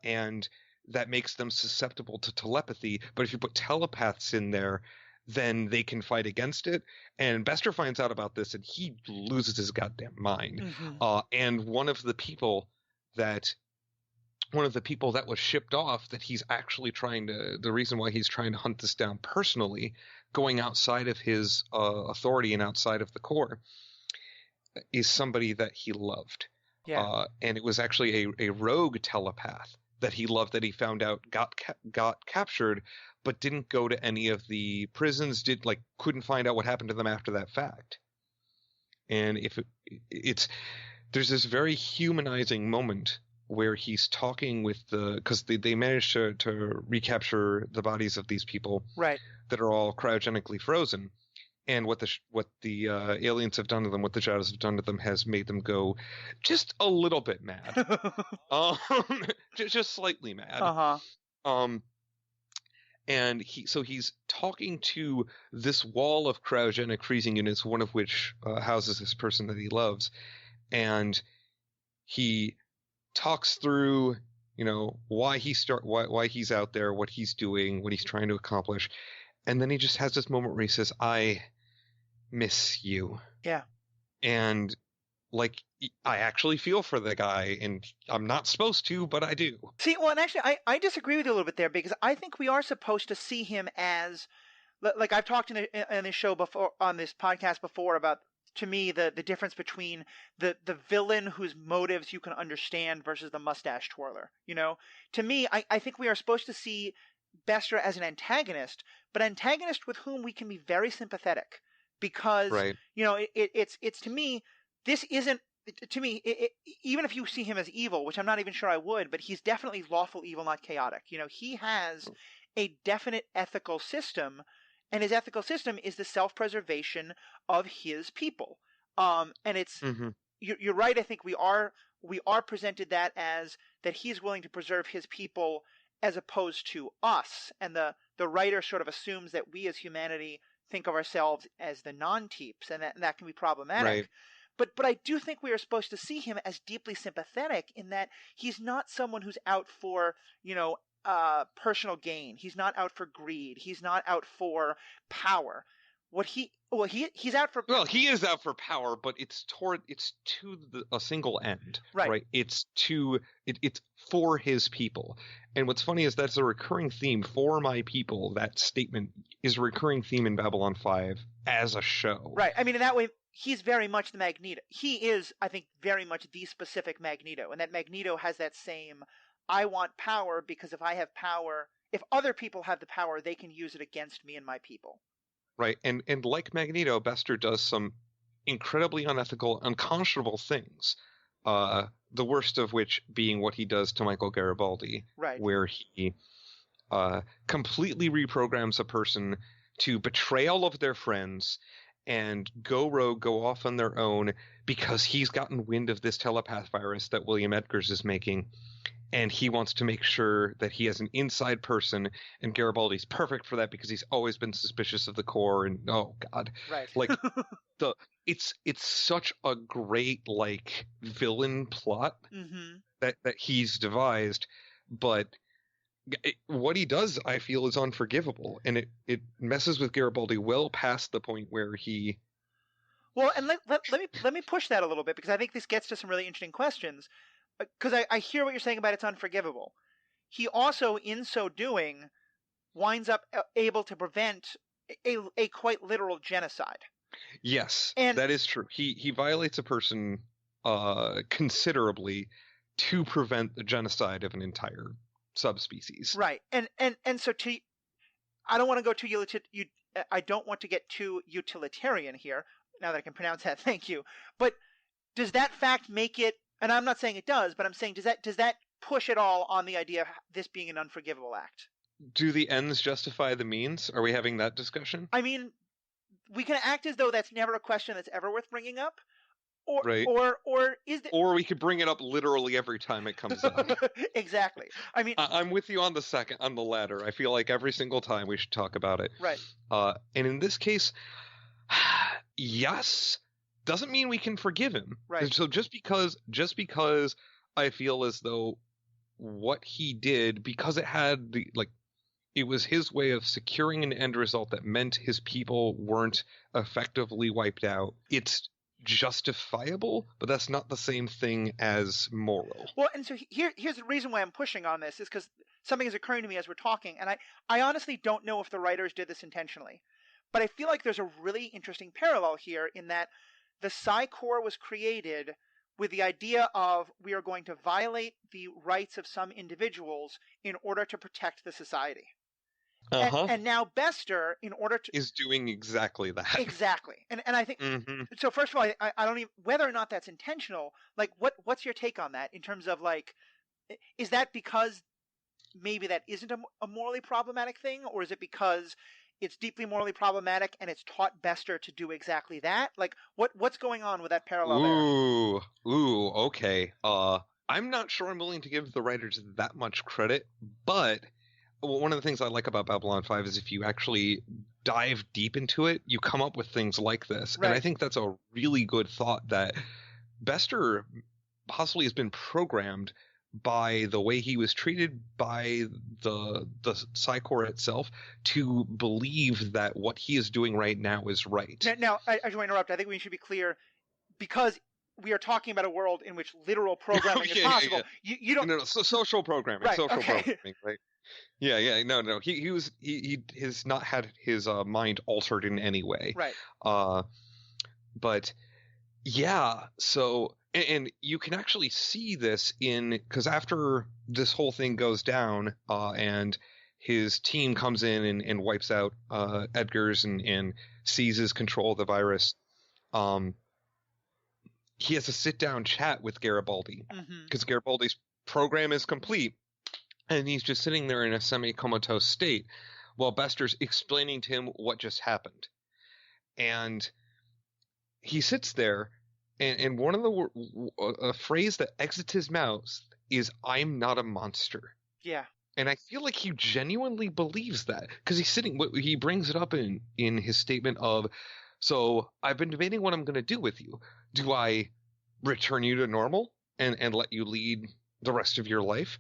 and that makes them susceptible to telepathy. But if you put telepaths in there, then they can fight against it. And Bester finds out about this, and he loses his goddamn mind. Mm-hmm. And one of the people that was shipped off, that he's actually the reason why he's trying to hunt this down personally, going outside of his authority and outside of the Corps, is somebody that he loved. Yeah. And it was actually a rogue telepath that he loved, that he found out got captured, but didn't go to any of the prisons, couldn't find out what happened to them after that fact. And there's this very humanizing moment where he's talking with because they managed to recapture the bodies of these people, right, that are all cryogenically frozen. And what the aliens have done to them, what the Shadows have done to them, has made them go just a little bit mad, just slightly mad. And he's talking to this wall of cryogenic freezing units, one of which houses this person that he loves, and he talks through, why he's out there, what he's doing, what he's trying to accomplish, and then he just has this moment where he says, "I miss you." Yeah. And I actually feel for the guy, and I'm not supposed to, but I do. See, well, and actually, I disagree with you a little bit there, because I think we are supposed to see him as, like I've talked in this show before, on this podcast before, about, to me, the difference between the villain whose motives you can understand versus the mustache twirler. To me, I think we are supposed to see Bester as an antagonist, but antagonist with whom we can be very sympathetic, because right. It's to me, this isn't, to me, even if you see him as evil, which I'm not even sure I would, but he's definitely lawful evil, not chaotic. He has a definite ethical system, and his ethical system is the self-preservation of his people. And it's, mm-hmm. You're right. I think we are presented that as that he's willing to preserve his people as opposed to us, and the writer sort of assumes that we as humanity think of ourselves as the non-teeps, and that can be problematic. Right. But I do think we are supposed to see him as deeply sympathetic, in that he's not someone who's out for, personal gain. He's not out for greed. He's not out for power. He's out for. Well, he is out for power, but it's to a single end, right? It's for his people. And what's funny is that's a recurring theme. For my people, that statement is a recurring theme in Babylon 5 as a show. Right. I mean, in that way, he's very much the Magneto. He is, I think, very much the specific Magneto. And that Magneto has that same, I want power because if I have power, if other people have the power, they can use it against me and my people. Right. And like Magneto, Bester does some incredibly unethical, unconscionable things. The worst of which being what he does to Michael Garibaldi, right, where he completely reprograms a person to betray all of their friends and go rogue, go off on their own, because he's gotten wind of this telepath virus that William Edgars is making, and he wants to make sure that he has an inside person, and Garibaldi's perfect for that because he's always been suspicious of the Corps, and oh god, Right. like it's such a great like villain plot that he's devised, but what he does, I feel, is unforgivable, and it messes with Garibaldi well past the point where he. Well, and let me push that a little bit, because I think this gets to some really interesting questions. Because I hear what you're saying about it's unforgivable. He also, in so doing, winds up able to prevent a quite literal genocide. Yes, and that is true. He violates a person considerably to prevent the genocide of an entire subspecies. Right, and so I don't want to go too I don't want to get too utilitarian here. Now that I can pronounce that, thank you. But does that fact make it? And I'm not saying it does, but I'm saying does that push it all on the idea of this being an unforgivable act? Do the ends justify the means? Are we having that discussion? I mean, we can act as though that's never a question that's ever worth bringing up, or right. or is it? Or we could bring it up literally every time it comes up. Exactly. I mean, I'm with you on the latter. I feel like every single time we should talk about it. Right. And in this case, yes, doesn't mean we can forgive him. Right. So just because I feel as though what he did, because it had it was his way of securing an end result that meant his people weren't effectively wiped out. It's justifiable, but that's not the same thing as moral. Well, and so here's the reason why I'm pushing on this is because something is occurring to me as we're talking, and I honestly don't know if the writers did this intentionally, but I feel like there's a really interesting parallel here in that the Psi Corps was created with the idea of we are going to violate the rights of some individuals in order to protect the society. And now Bester, in order to... is doing exactly that. Exactly. And I think... So first of all, I don't even... Whether or not that's intentional, like, what's your take on that in terms of, like, is that because maybe that isn't a morally problematic thing, or is it because it's deeply morally problematic and it's taught Bester to do exactly that? Like, what's going on with that parallel there? Ooh, okay. I'm not sure I'm willing to give the writers that much credit, but... one of the things I like about Babylon 5 is if you actually dive deep into it, you come up with things like this. Right. And I think that's a really good thought that Bester possibly has been programmed by the way he was treated by the Psi Corps itself to believe that what he is doing right now is right. Now I just want to interrupt. I think we should be clear, because we are talking about a world in which literal programming is possible. Yeah. You don't... No, so social programming. Right, social okay. programming, right? Yeah, no. He has not had his mind altered in any way. Right. But yeah, so and you can actually see this because after this whole thing goes down, and his team comes in and wipes out Edgar's and seizes control of the virus, he has a sit-down chat with Garibaldi because Garibaldi's program is complete. And he's just sitting there in a semi-comatose state while Bester's explaining to him what just happened. And he sits there, and one of a phrase that exits his mouth is, "I'm not a monster." Yeah. And I feel like he genuinely believes that, because he brings it up in his statement of, so I've been debating what I'm going to do with you. Do I return you to normal and let you lead the rest of your life?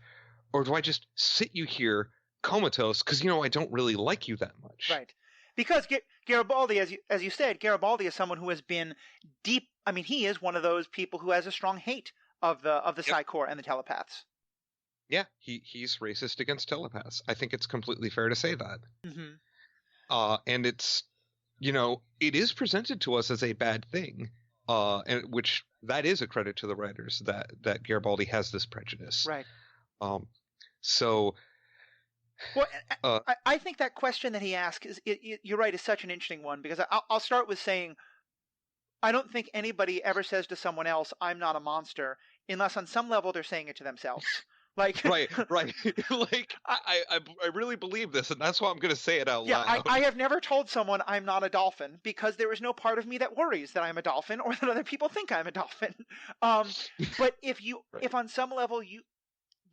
Or do I just sit you here comatose because, I don't really like you that much? Right. Because Garibaldi, as you said, Garibaldi is someone who has been deep. I mean, he is one of those people who has a strong hate of the Psi Corps and the telepaths. Yeah, he's racist against telepaths. I think it's completely fair to say that. And it's, it is presented to us as a bad thing, and which that is a credit to the writers that Garibaldi has this prejudice. Right. So, well, I think that question that he asks you're right, is such an interesting one, because I'll start with saying I don't think anybody ever says to someone else, "I'm not a monster," unless on some level they're saying it to themselves. Like, right. Like, I really believe this, and that's why I'm going to say it out loud. Yeah, I have never told someone I'm not a dolphin, because there is no part of me that worries that I'm a dolphin or that other people think I'm a dolphin. But if on some level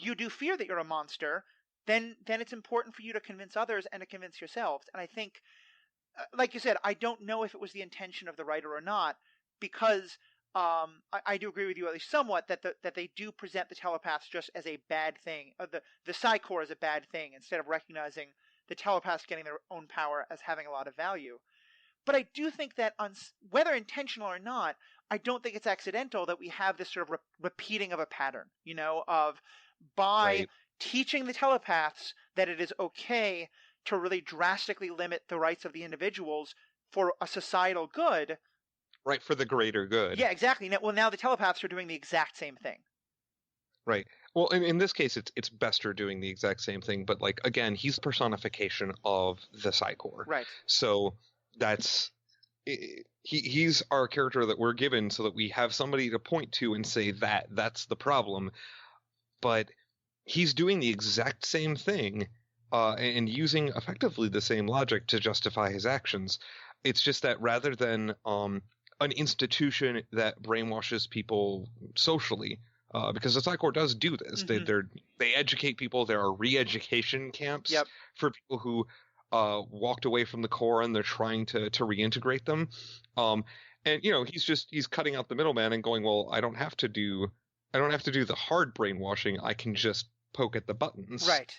you do fear that you're a monster, then it's important for you to convince others and to convince yourselves. And I think, like you said, I don't know if it was the intention of the writer or not, because I do agree with you at least somewhat that they do present the telepaths just as a bad thing, the Psy-Corps as a bad thing, instead of recognizing the telepaths getting their own power as having a lot of value. But I do think that, whether intentional or not, I don't think it's accidental that we have this sort of repeating of a pattern, of by Right. teaching the telepaths that it is okay to really drastically limit the rights of the individuals for a societal good. Right, for the greater good. Yeah, exactly. Now the telepaths are doing the exact same thing. Right. Well, in this case, it's Bester doing the exact same thing, but like again, he's the personification of the Psy-Corps. Right. So he's our character that we're given, so that we have somebody to point to and say that's the problem. But he's doing the exact same thing, and using effectively the same logic to justify his actions. It's just that rather than an institution that brainwashes people socially. Because the Psy-Corps does do this. Mm-hmm. They educate people. There are re-education camps Yep. for people who walked away from the Corps, and they're trying to reintegrate them. And he's cutting out the middleman and going, well, I don't have to do the hard brainwashing. I can just poke at the buttons. Right.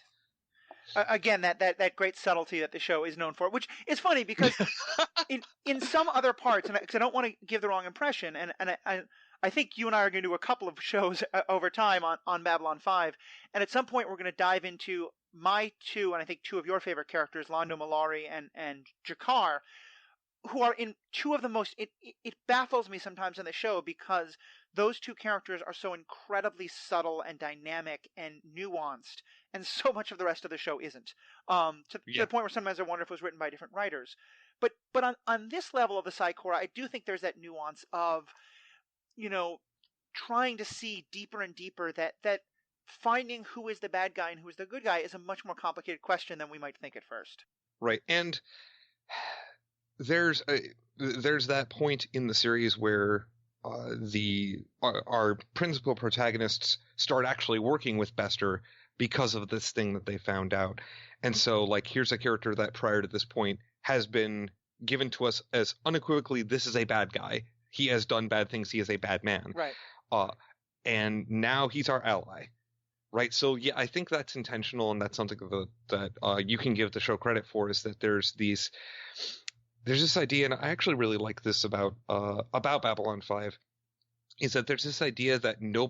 Again, that great subtlety that the show is known for, which is funny because in some other parts, and because I don't want to give the wrong impression, and I think you and I are going to do a couple of shows over time on Babylon 5, and at some point we're going to dive into my two, and I think two of your favorite characters, Londo Mollari and Jakar, who are in two of the most, it baffles me sometimes in the show because those two characters are so incredibly subtle and dynamic and nuanced, and so much of the rest of the show isn't. To the point where sometimes I wonder if it was written by different writers. But on this level of the Psy-Corps, I do think there's that nuance of, trying to see deeper and deeper that finding who is the bad guy and who is the good guy is a much more complicated question than we might think at first. Right. And there's that point in the series where our principal protagonists start actually working with Bester because of this thing that they found out. And so, like, here's a character that prior to this point has been given to us as unequivocally, this is a bad guy. He has done bad things. He is a bad man. Right. And now he's our ally. Right. So, yeah, I think that's intentional, and that's something that you can give the show credit for, is that there's this idea, and I actually really like this about Babylon 5, is that there's this idea that no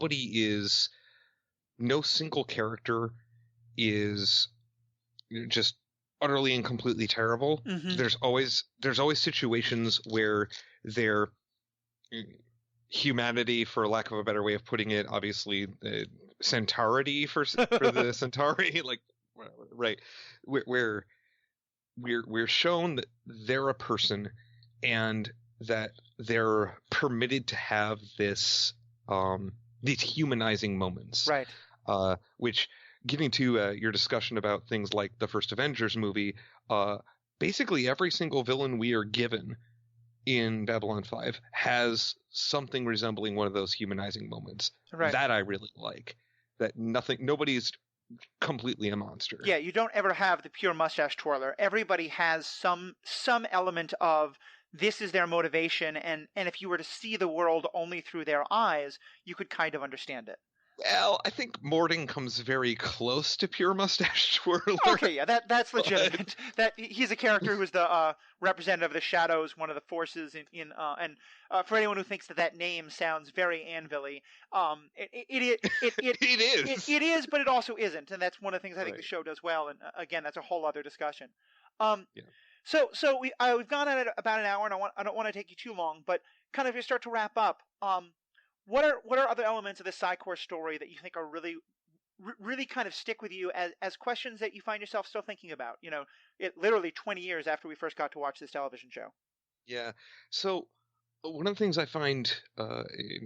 single character is just utterly and completely terrible. Mm-hmm. There's always situations where their humanity, for lack of a better way of putting it, obviously Centaurity for the Centauri, like, right, where we're shown that they're a person and that they're permitted to have these humanizing moments, right? Which, getting to your discussion about things like the first Avengers movie, basically every single villain we are given in Babylon 5 has something resembling one of those humanizing moments. Right. That I really like. That nobody's completely a monster. Yeah, you don't ever have the pure mustache twirler. Everybody has some element of this is their motivation, and if you were to see the world only through their eyes, you could kind of understand it. Well, I think Mording comes very close to pure mustache twirler. Okay, yeah, that's legitimate. That he's a character who's the representative of the shadows, one of the forces in for anyone who thinks that name sounds very Anvil-y, it is. It is, but it also isn't, and that's one of the things I think the show does well. And again, that's a whole other discussion. Yeah. So we've gone at it about an hour, and I don't want to take you too long, but kind of if you start to wrap up, what are other elements of the Psy-Corps story that you think are really kind of stick with you as questions that you find yourself still thinking about? It literally 20 years after we first got to watch this television show. Yeah. So one of the things I find,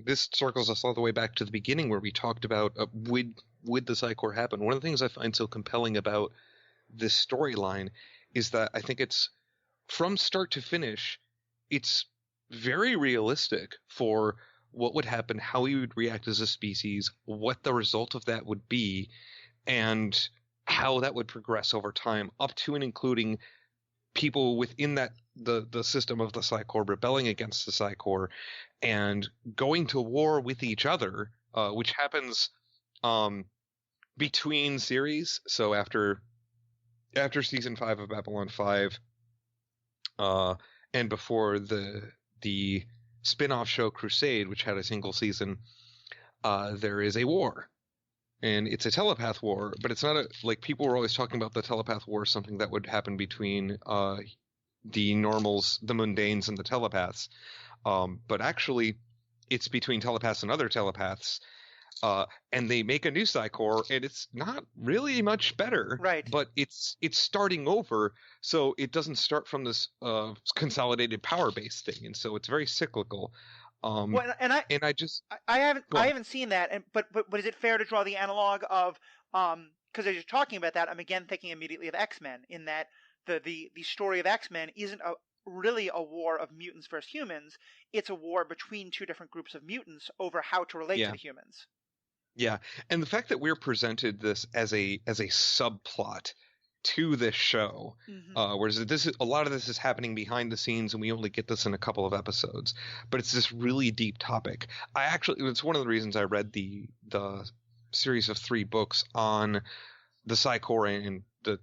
this circles us all the way back to the beginning where we talked about would the Psy-Corps happen. One of the things I find so compelling about this storyline is that I think it's, from start to finish, it's very realistic for what would happen, how we would react as a species, what the result of that would be, and how that would progress over time, up to and including people within that the system of the Psy-Corp rebelling against the Psy-Corp and going to war with each other, which happens between series. So after season 5 of Babylon 5, and before the spin-off show Crusade, which had a single season, there is a war. And it's a telepath war, but it's not like people were always talking about the telepath war, something that would happen between the normals, the mundanes, and the telepaths. But actually, it's between telepaths and other telepaths. And they make a new Psy-Corp, and it's not really much better. Right. But it's starting over, so it doesn't start from this consolidated power base thing, and so it's very cyclical. Well, I haven't seen that, but is it fair to draw the analog of because as you're talking about that, I'm again thinking immediately of X-Men, in that the story of X-Men isn't really a war of mutants versus humans. It's a war between two different groups of mutants over how to relate to the humans. Yeah, and the fact that we're presented this as a subplot to this show, whereas a lot of this is happening behind the scenes, and we only get this in a couple of episodes. But it's this really deep topic. It's one of the reasons I read the series of 3 books on the Psy-Corp, and the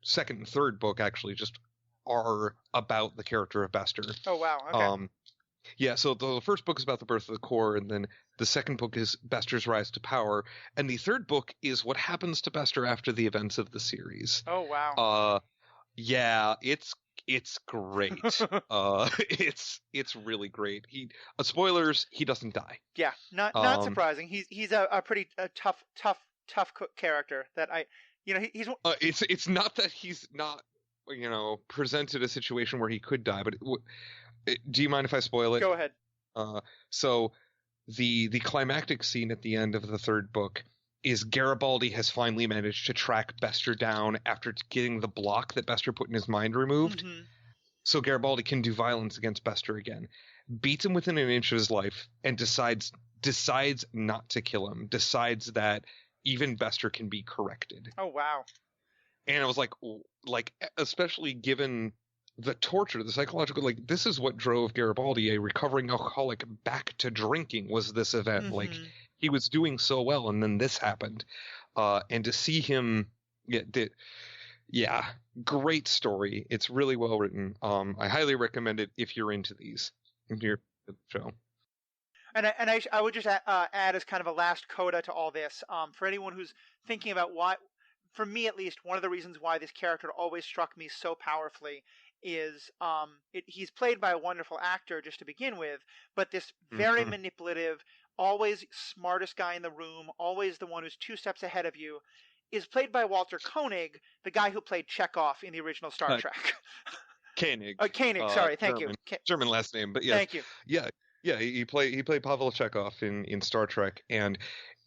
second and third book actually just are about the character of Bester. Oh wow! Okay. Yeah, so the first book is about the birth of the Corps, and then the second book is Bester's rise to power, and the third book is what happens to Bester after the events of the series. Oh wow! Yeah, it's great. It's really great. Spoilers, he doesn't die. Yeah, not surprising. He's a pretty tough character that he's. It's not that he's not presented a situation where he could die, but. Do you mind if I spoil it? Go ahead. So the climactic scene at the end of the third book is Garibaldi has finally managed to track Bester down after getting the block that Bester put in his mind removed. Mm-hmm. So Garibaldi can do violence against Bester again. Beats him within an inch of his life and decides not to kill him. Decides that even Bester can be corrected. Oh wow. And I was like especially given the torture, the psychological, this is what drove Garibaldi, a recovering alcoholic, back to drinking, was this event. Mm-hmm. He was doing so well, and then this happened. And to see him, great story. It's really well written. I highly recommend it if you're into these, if you're into the show. And I would just add as kind of a last coda to all this, for anyone who's thinking about why, for me at least, one of the reasons why this character always struck me so powerfully is he's played by a wonderful actor just to begin with, but this very manipulative, always smartest guy in the room, always the one who's 2 steps ahead of you, is played by Walter Koenig, the guy who played Chekhov in the original Star Trek. Koenig. Koenig, sorry, thank German, you. German last name, but yes. Thank you. Yeah, he played Pavel Chekhov in Star Trek, and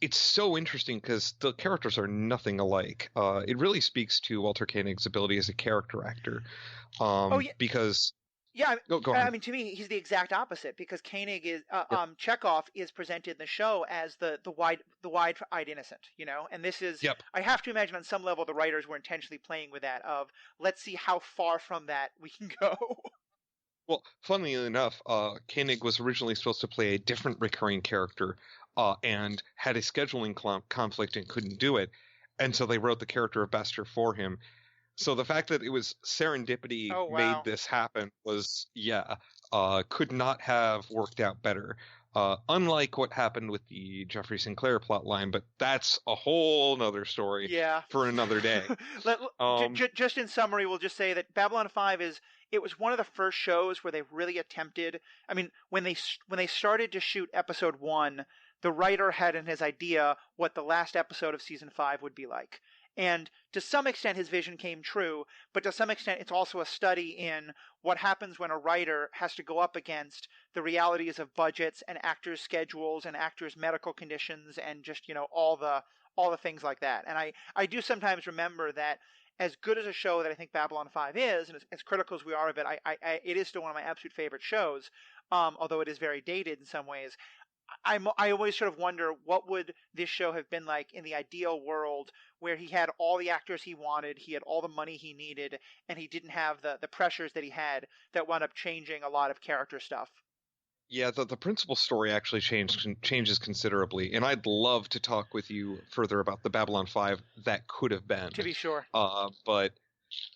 it's so interesting because the characters are nothing alike. It really speaks to Walter Koenig's ability as a character actor. Because go on. I mean, to me, he's the exact opposite, because Koenig is Chekhov is presented in the show as the wide-eyed innocent, and this is. Yep. I have to imagine on some level the writers were intentionally playing with that of, let's see how far from that we can go. Well, funnily enough, Koenig was originally supposed to play a different recurring character, and had a scheduling conflict and couldn't do it, and so they wrote the character of Bester for him. So the fact that it was serendipity made this happen was, could not have worked out better. Unlike what happened with the Jeffrey Sinclair plotline, but that's a whole nother story for another day. Just in summary, we'll just say that Babylon 5 it was one of the first shows where they really attempted. I mean, when they started to shoot episode 1, the writer had in his idea what the last episode of season 5 would be like. And to some extent, his vision came true, but to some extent, it's also a study in what happens when a writer has to go up against the realities of budgets and actors' schedules and actors' medical conditions and just, all the things like that. And I do sometimes remember that as good as a show that I think Babylon 5 is, and as critical as we are of it, it is still one of my absolute favorite shows, although it is very dated in some ways. I always sort of wonder what would this show have been like in the ideal world where he had all the actors he wanted, he had all the money he needed, and he didn't have the pressures that he had that wound up changing a lot of character stuff. Yeah, the principal story actually changes considerably, and I'd love to talk with you further about the Babylon 5 that could have been. To be sure.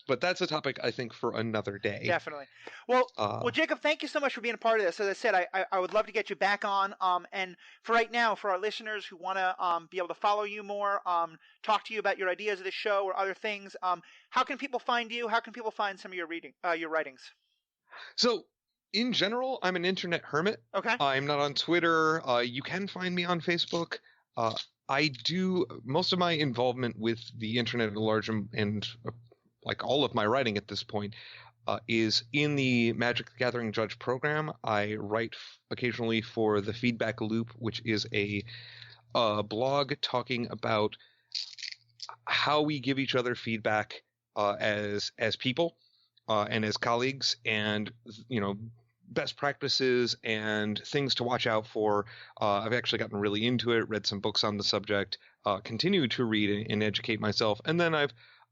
But that's a topic I think for another day. Definitely. Well, Jacob, thank you so much for being a part of this. As I said, I would love to get you back on. And for right now, for our listeners who want to be able to follow you more, talk to you about your ideas of the show or other things, how can people find you? How can people find some of your writings? So, in general, I'm an internet hermit. Okay. I'm not on Twitter. You can find me on Facebook. I do most of my involvement with the internet at large and like all of my writing at this point is in the Magic the Gathering Judge program. I write occasionally for the Feedback Loop, which is a blog talking about how we give each other feedback as people and as colleagues, and best practices and things to watch out for. I've actually gotten really into it, read some books on the subject, continue to read and educate myself, and then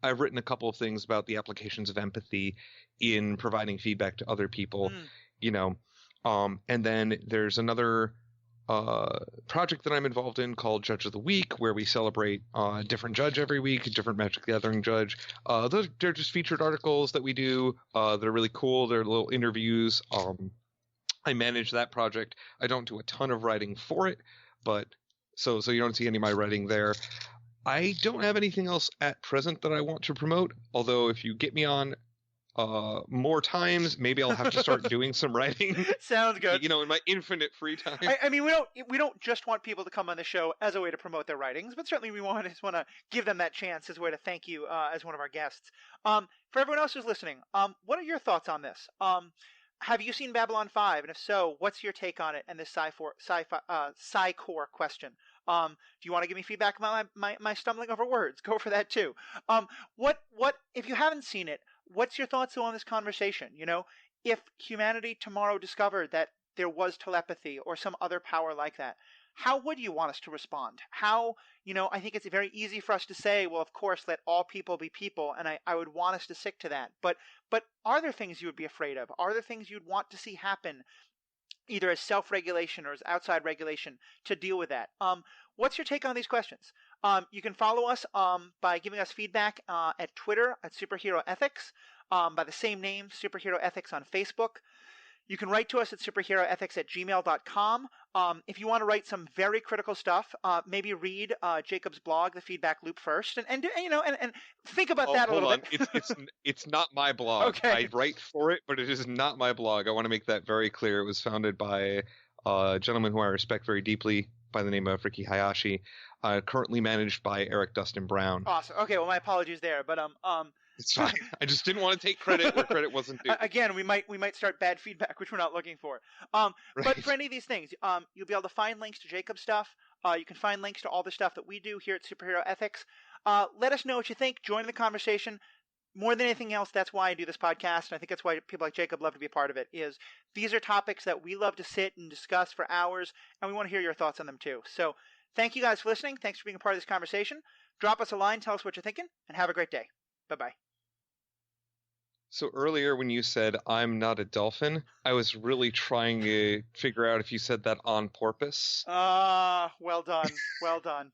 I've written a couple of things about the applications of empathy in providing feedback to other people, and then there's another project that I'm involved in called Judge of the Week, where we celebrate a different judge every week, a different Magic the Gathering judge. They're just featured articles that we do. They're really cool. They're little interviews. I manage that project. I don't do a ton of writing for it, but so you don't see any of my writing there. I don't have anything else at present that I want to promote, although if you get me on more times, maybe I'll have to start doing some writing. Sounds good. In my infinite free time. I mean, we don't just want people to come on the show as a way to promote their writings, but certainly we just want to give them that chance as a way to thank you as one of our guests. For everyone else who's listening, what are your thoughts on this? Have you seen Babylon 5? And if so, what's your take on it and this Psy-Core question? Do you want to give me feedback about my stumbling over words? Go for that too. What if you haven't seen it, what's your thoughts on this conversation? If humanity tomorrow discovered that there was telepathy or some other power like that, how would you want us to respond? How, I think it's very easy for us to say, well, of course, let all people be people, and I would want us to stick to that. But are there things you would be afraid of? Are there things you'd want to see happen, either as self-regulation or as outside regulation, to deal with that? What's your take on these questions? You can follow us by giving us feedback at Twitter at Superhero Ethics, by the same name, Superhero Ethics on Facebook. You can write to us at superheroethics@gmail.com. If you want to write some very critical stuff, maybe read Jacob's blog, The Feedback Loop, first, and think about that a little bit. It's not my blog. Okay. I write for it, but it is not my blog. I want to make that very clear. It was founded by a gentleman who I respect very deeply by the name of Ricky Hayashi, currently managed by Eric Dustin Brown. Awesome. Okay, well, my apologies there, but it's fine. I just didn't want to take credit where credit wasn't due. Again, we might start bad feedback, which we're not looking for. Right. But for any of these things, you'll be able to find links to Jacob's stuff. You can find links to all the stuff that we do here at Superhero Ethics. Let us know what you think. Join the conversation. More than anything else, that's why I do this podcast, and I think that's why people like Jacob love to be a part of it, is these are topics that we love to sit and discuss for hours, and we want to hear your thoughts on them too. So thank you guys for listening. Thanks for being a part of this conversation. Drop us a line, tell us what you're thinking, and have a great day. Bye-bye. So earlier when you said, I'm not a dolphin, I was really trying to figure out if you said that on purpose. Well done. Well done.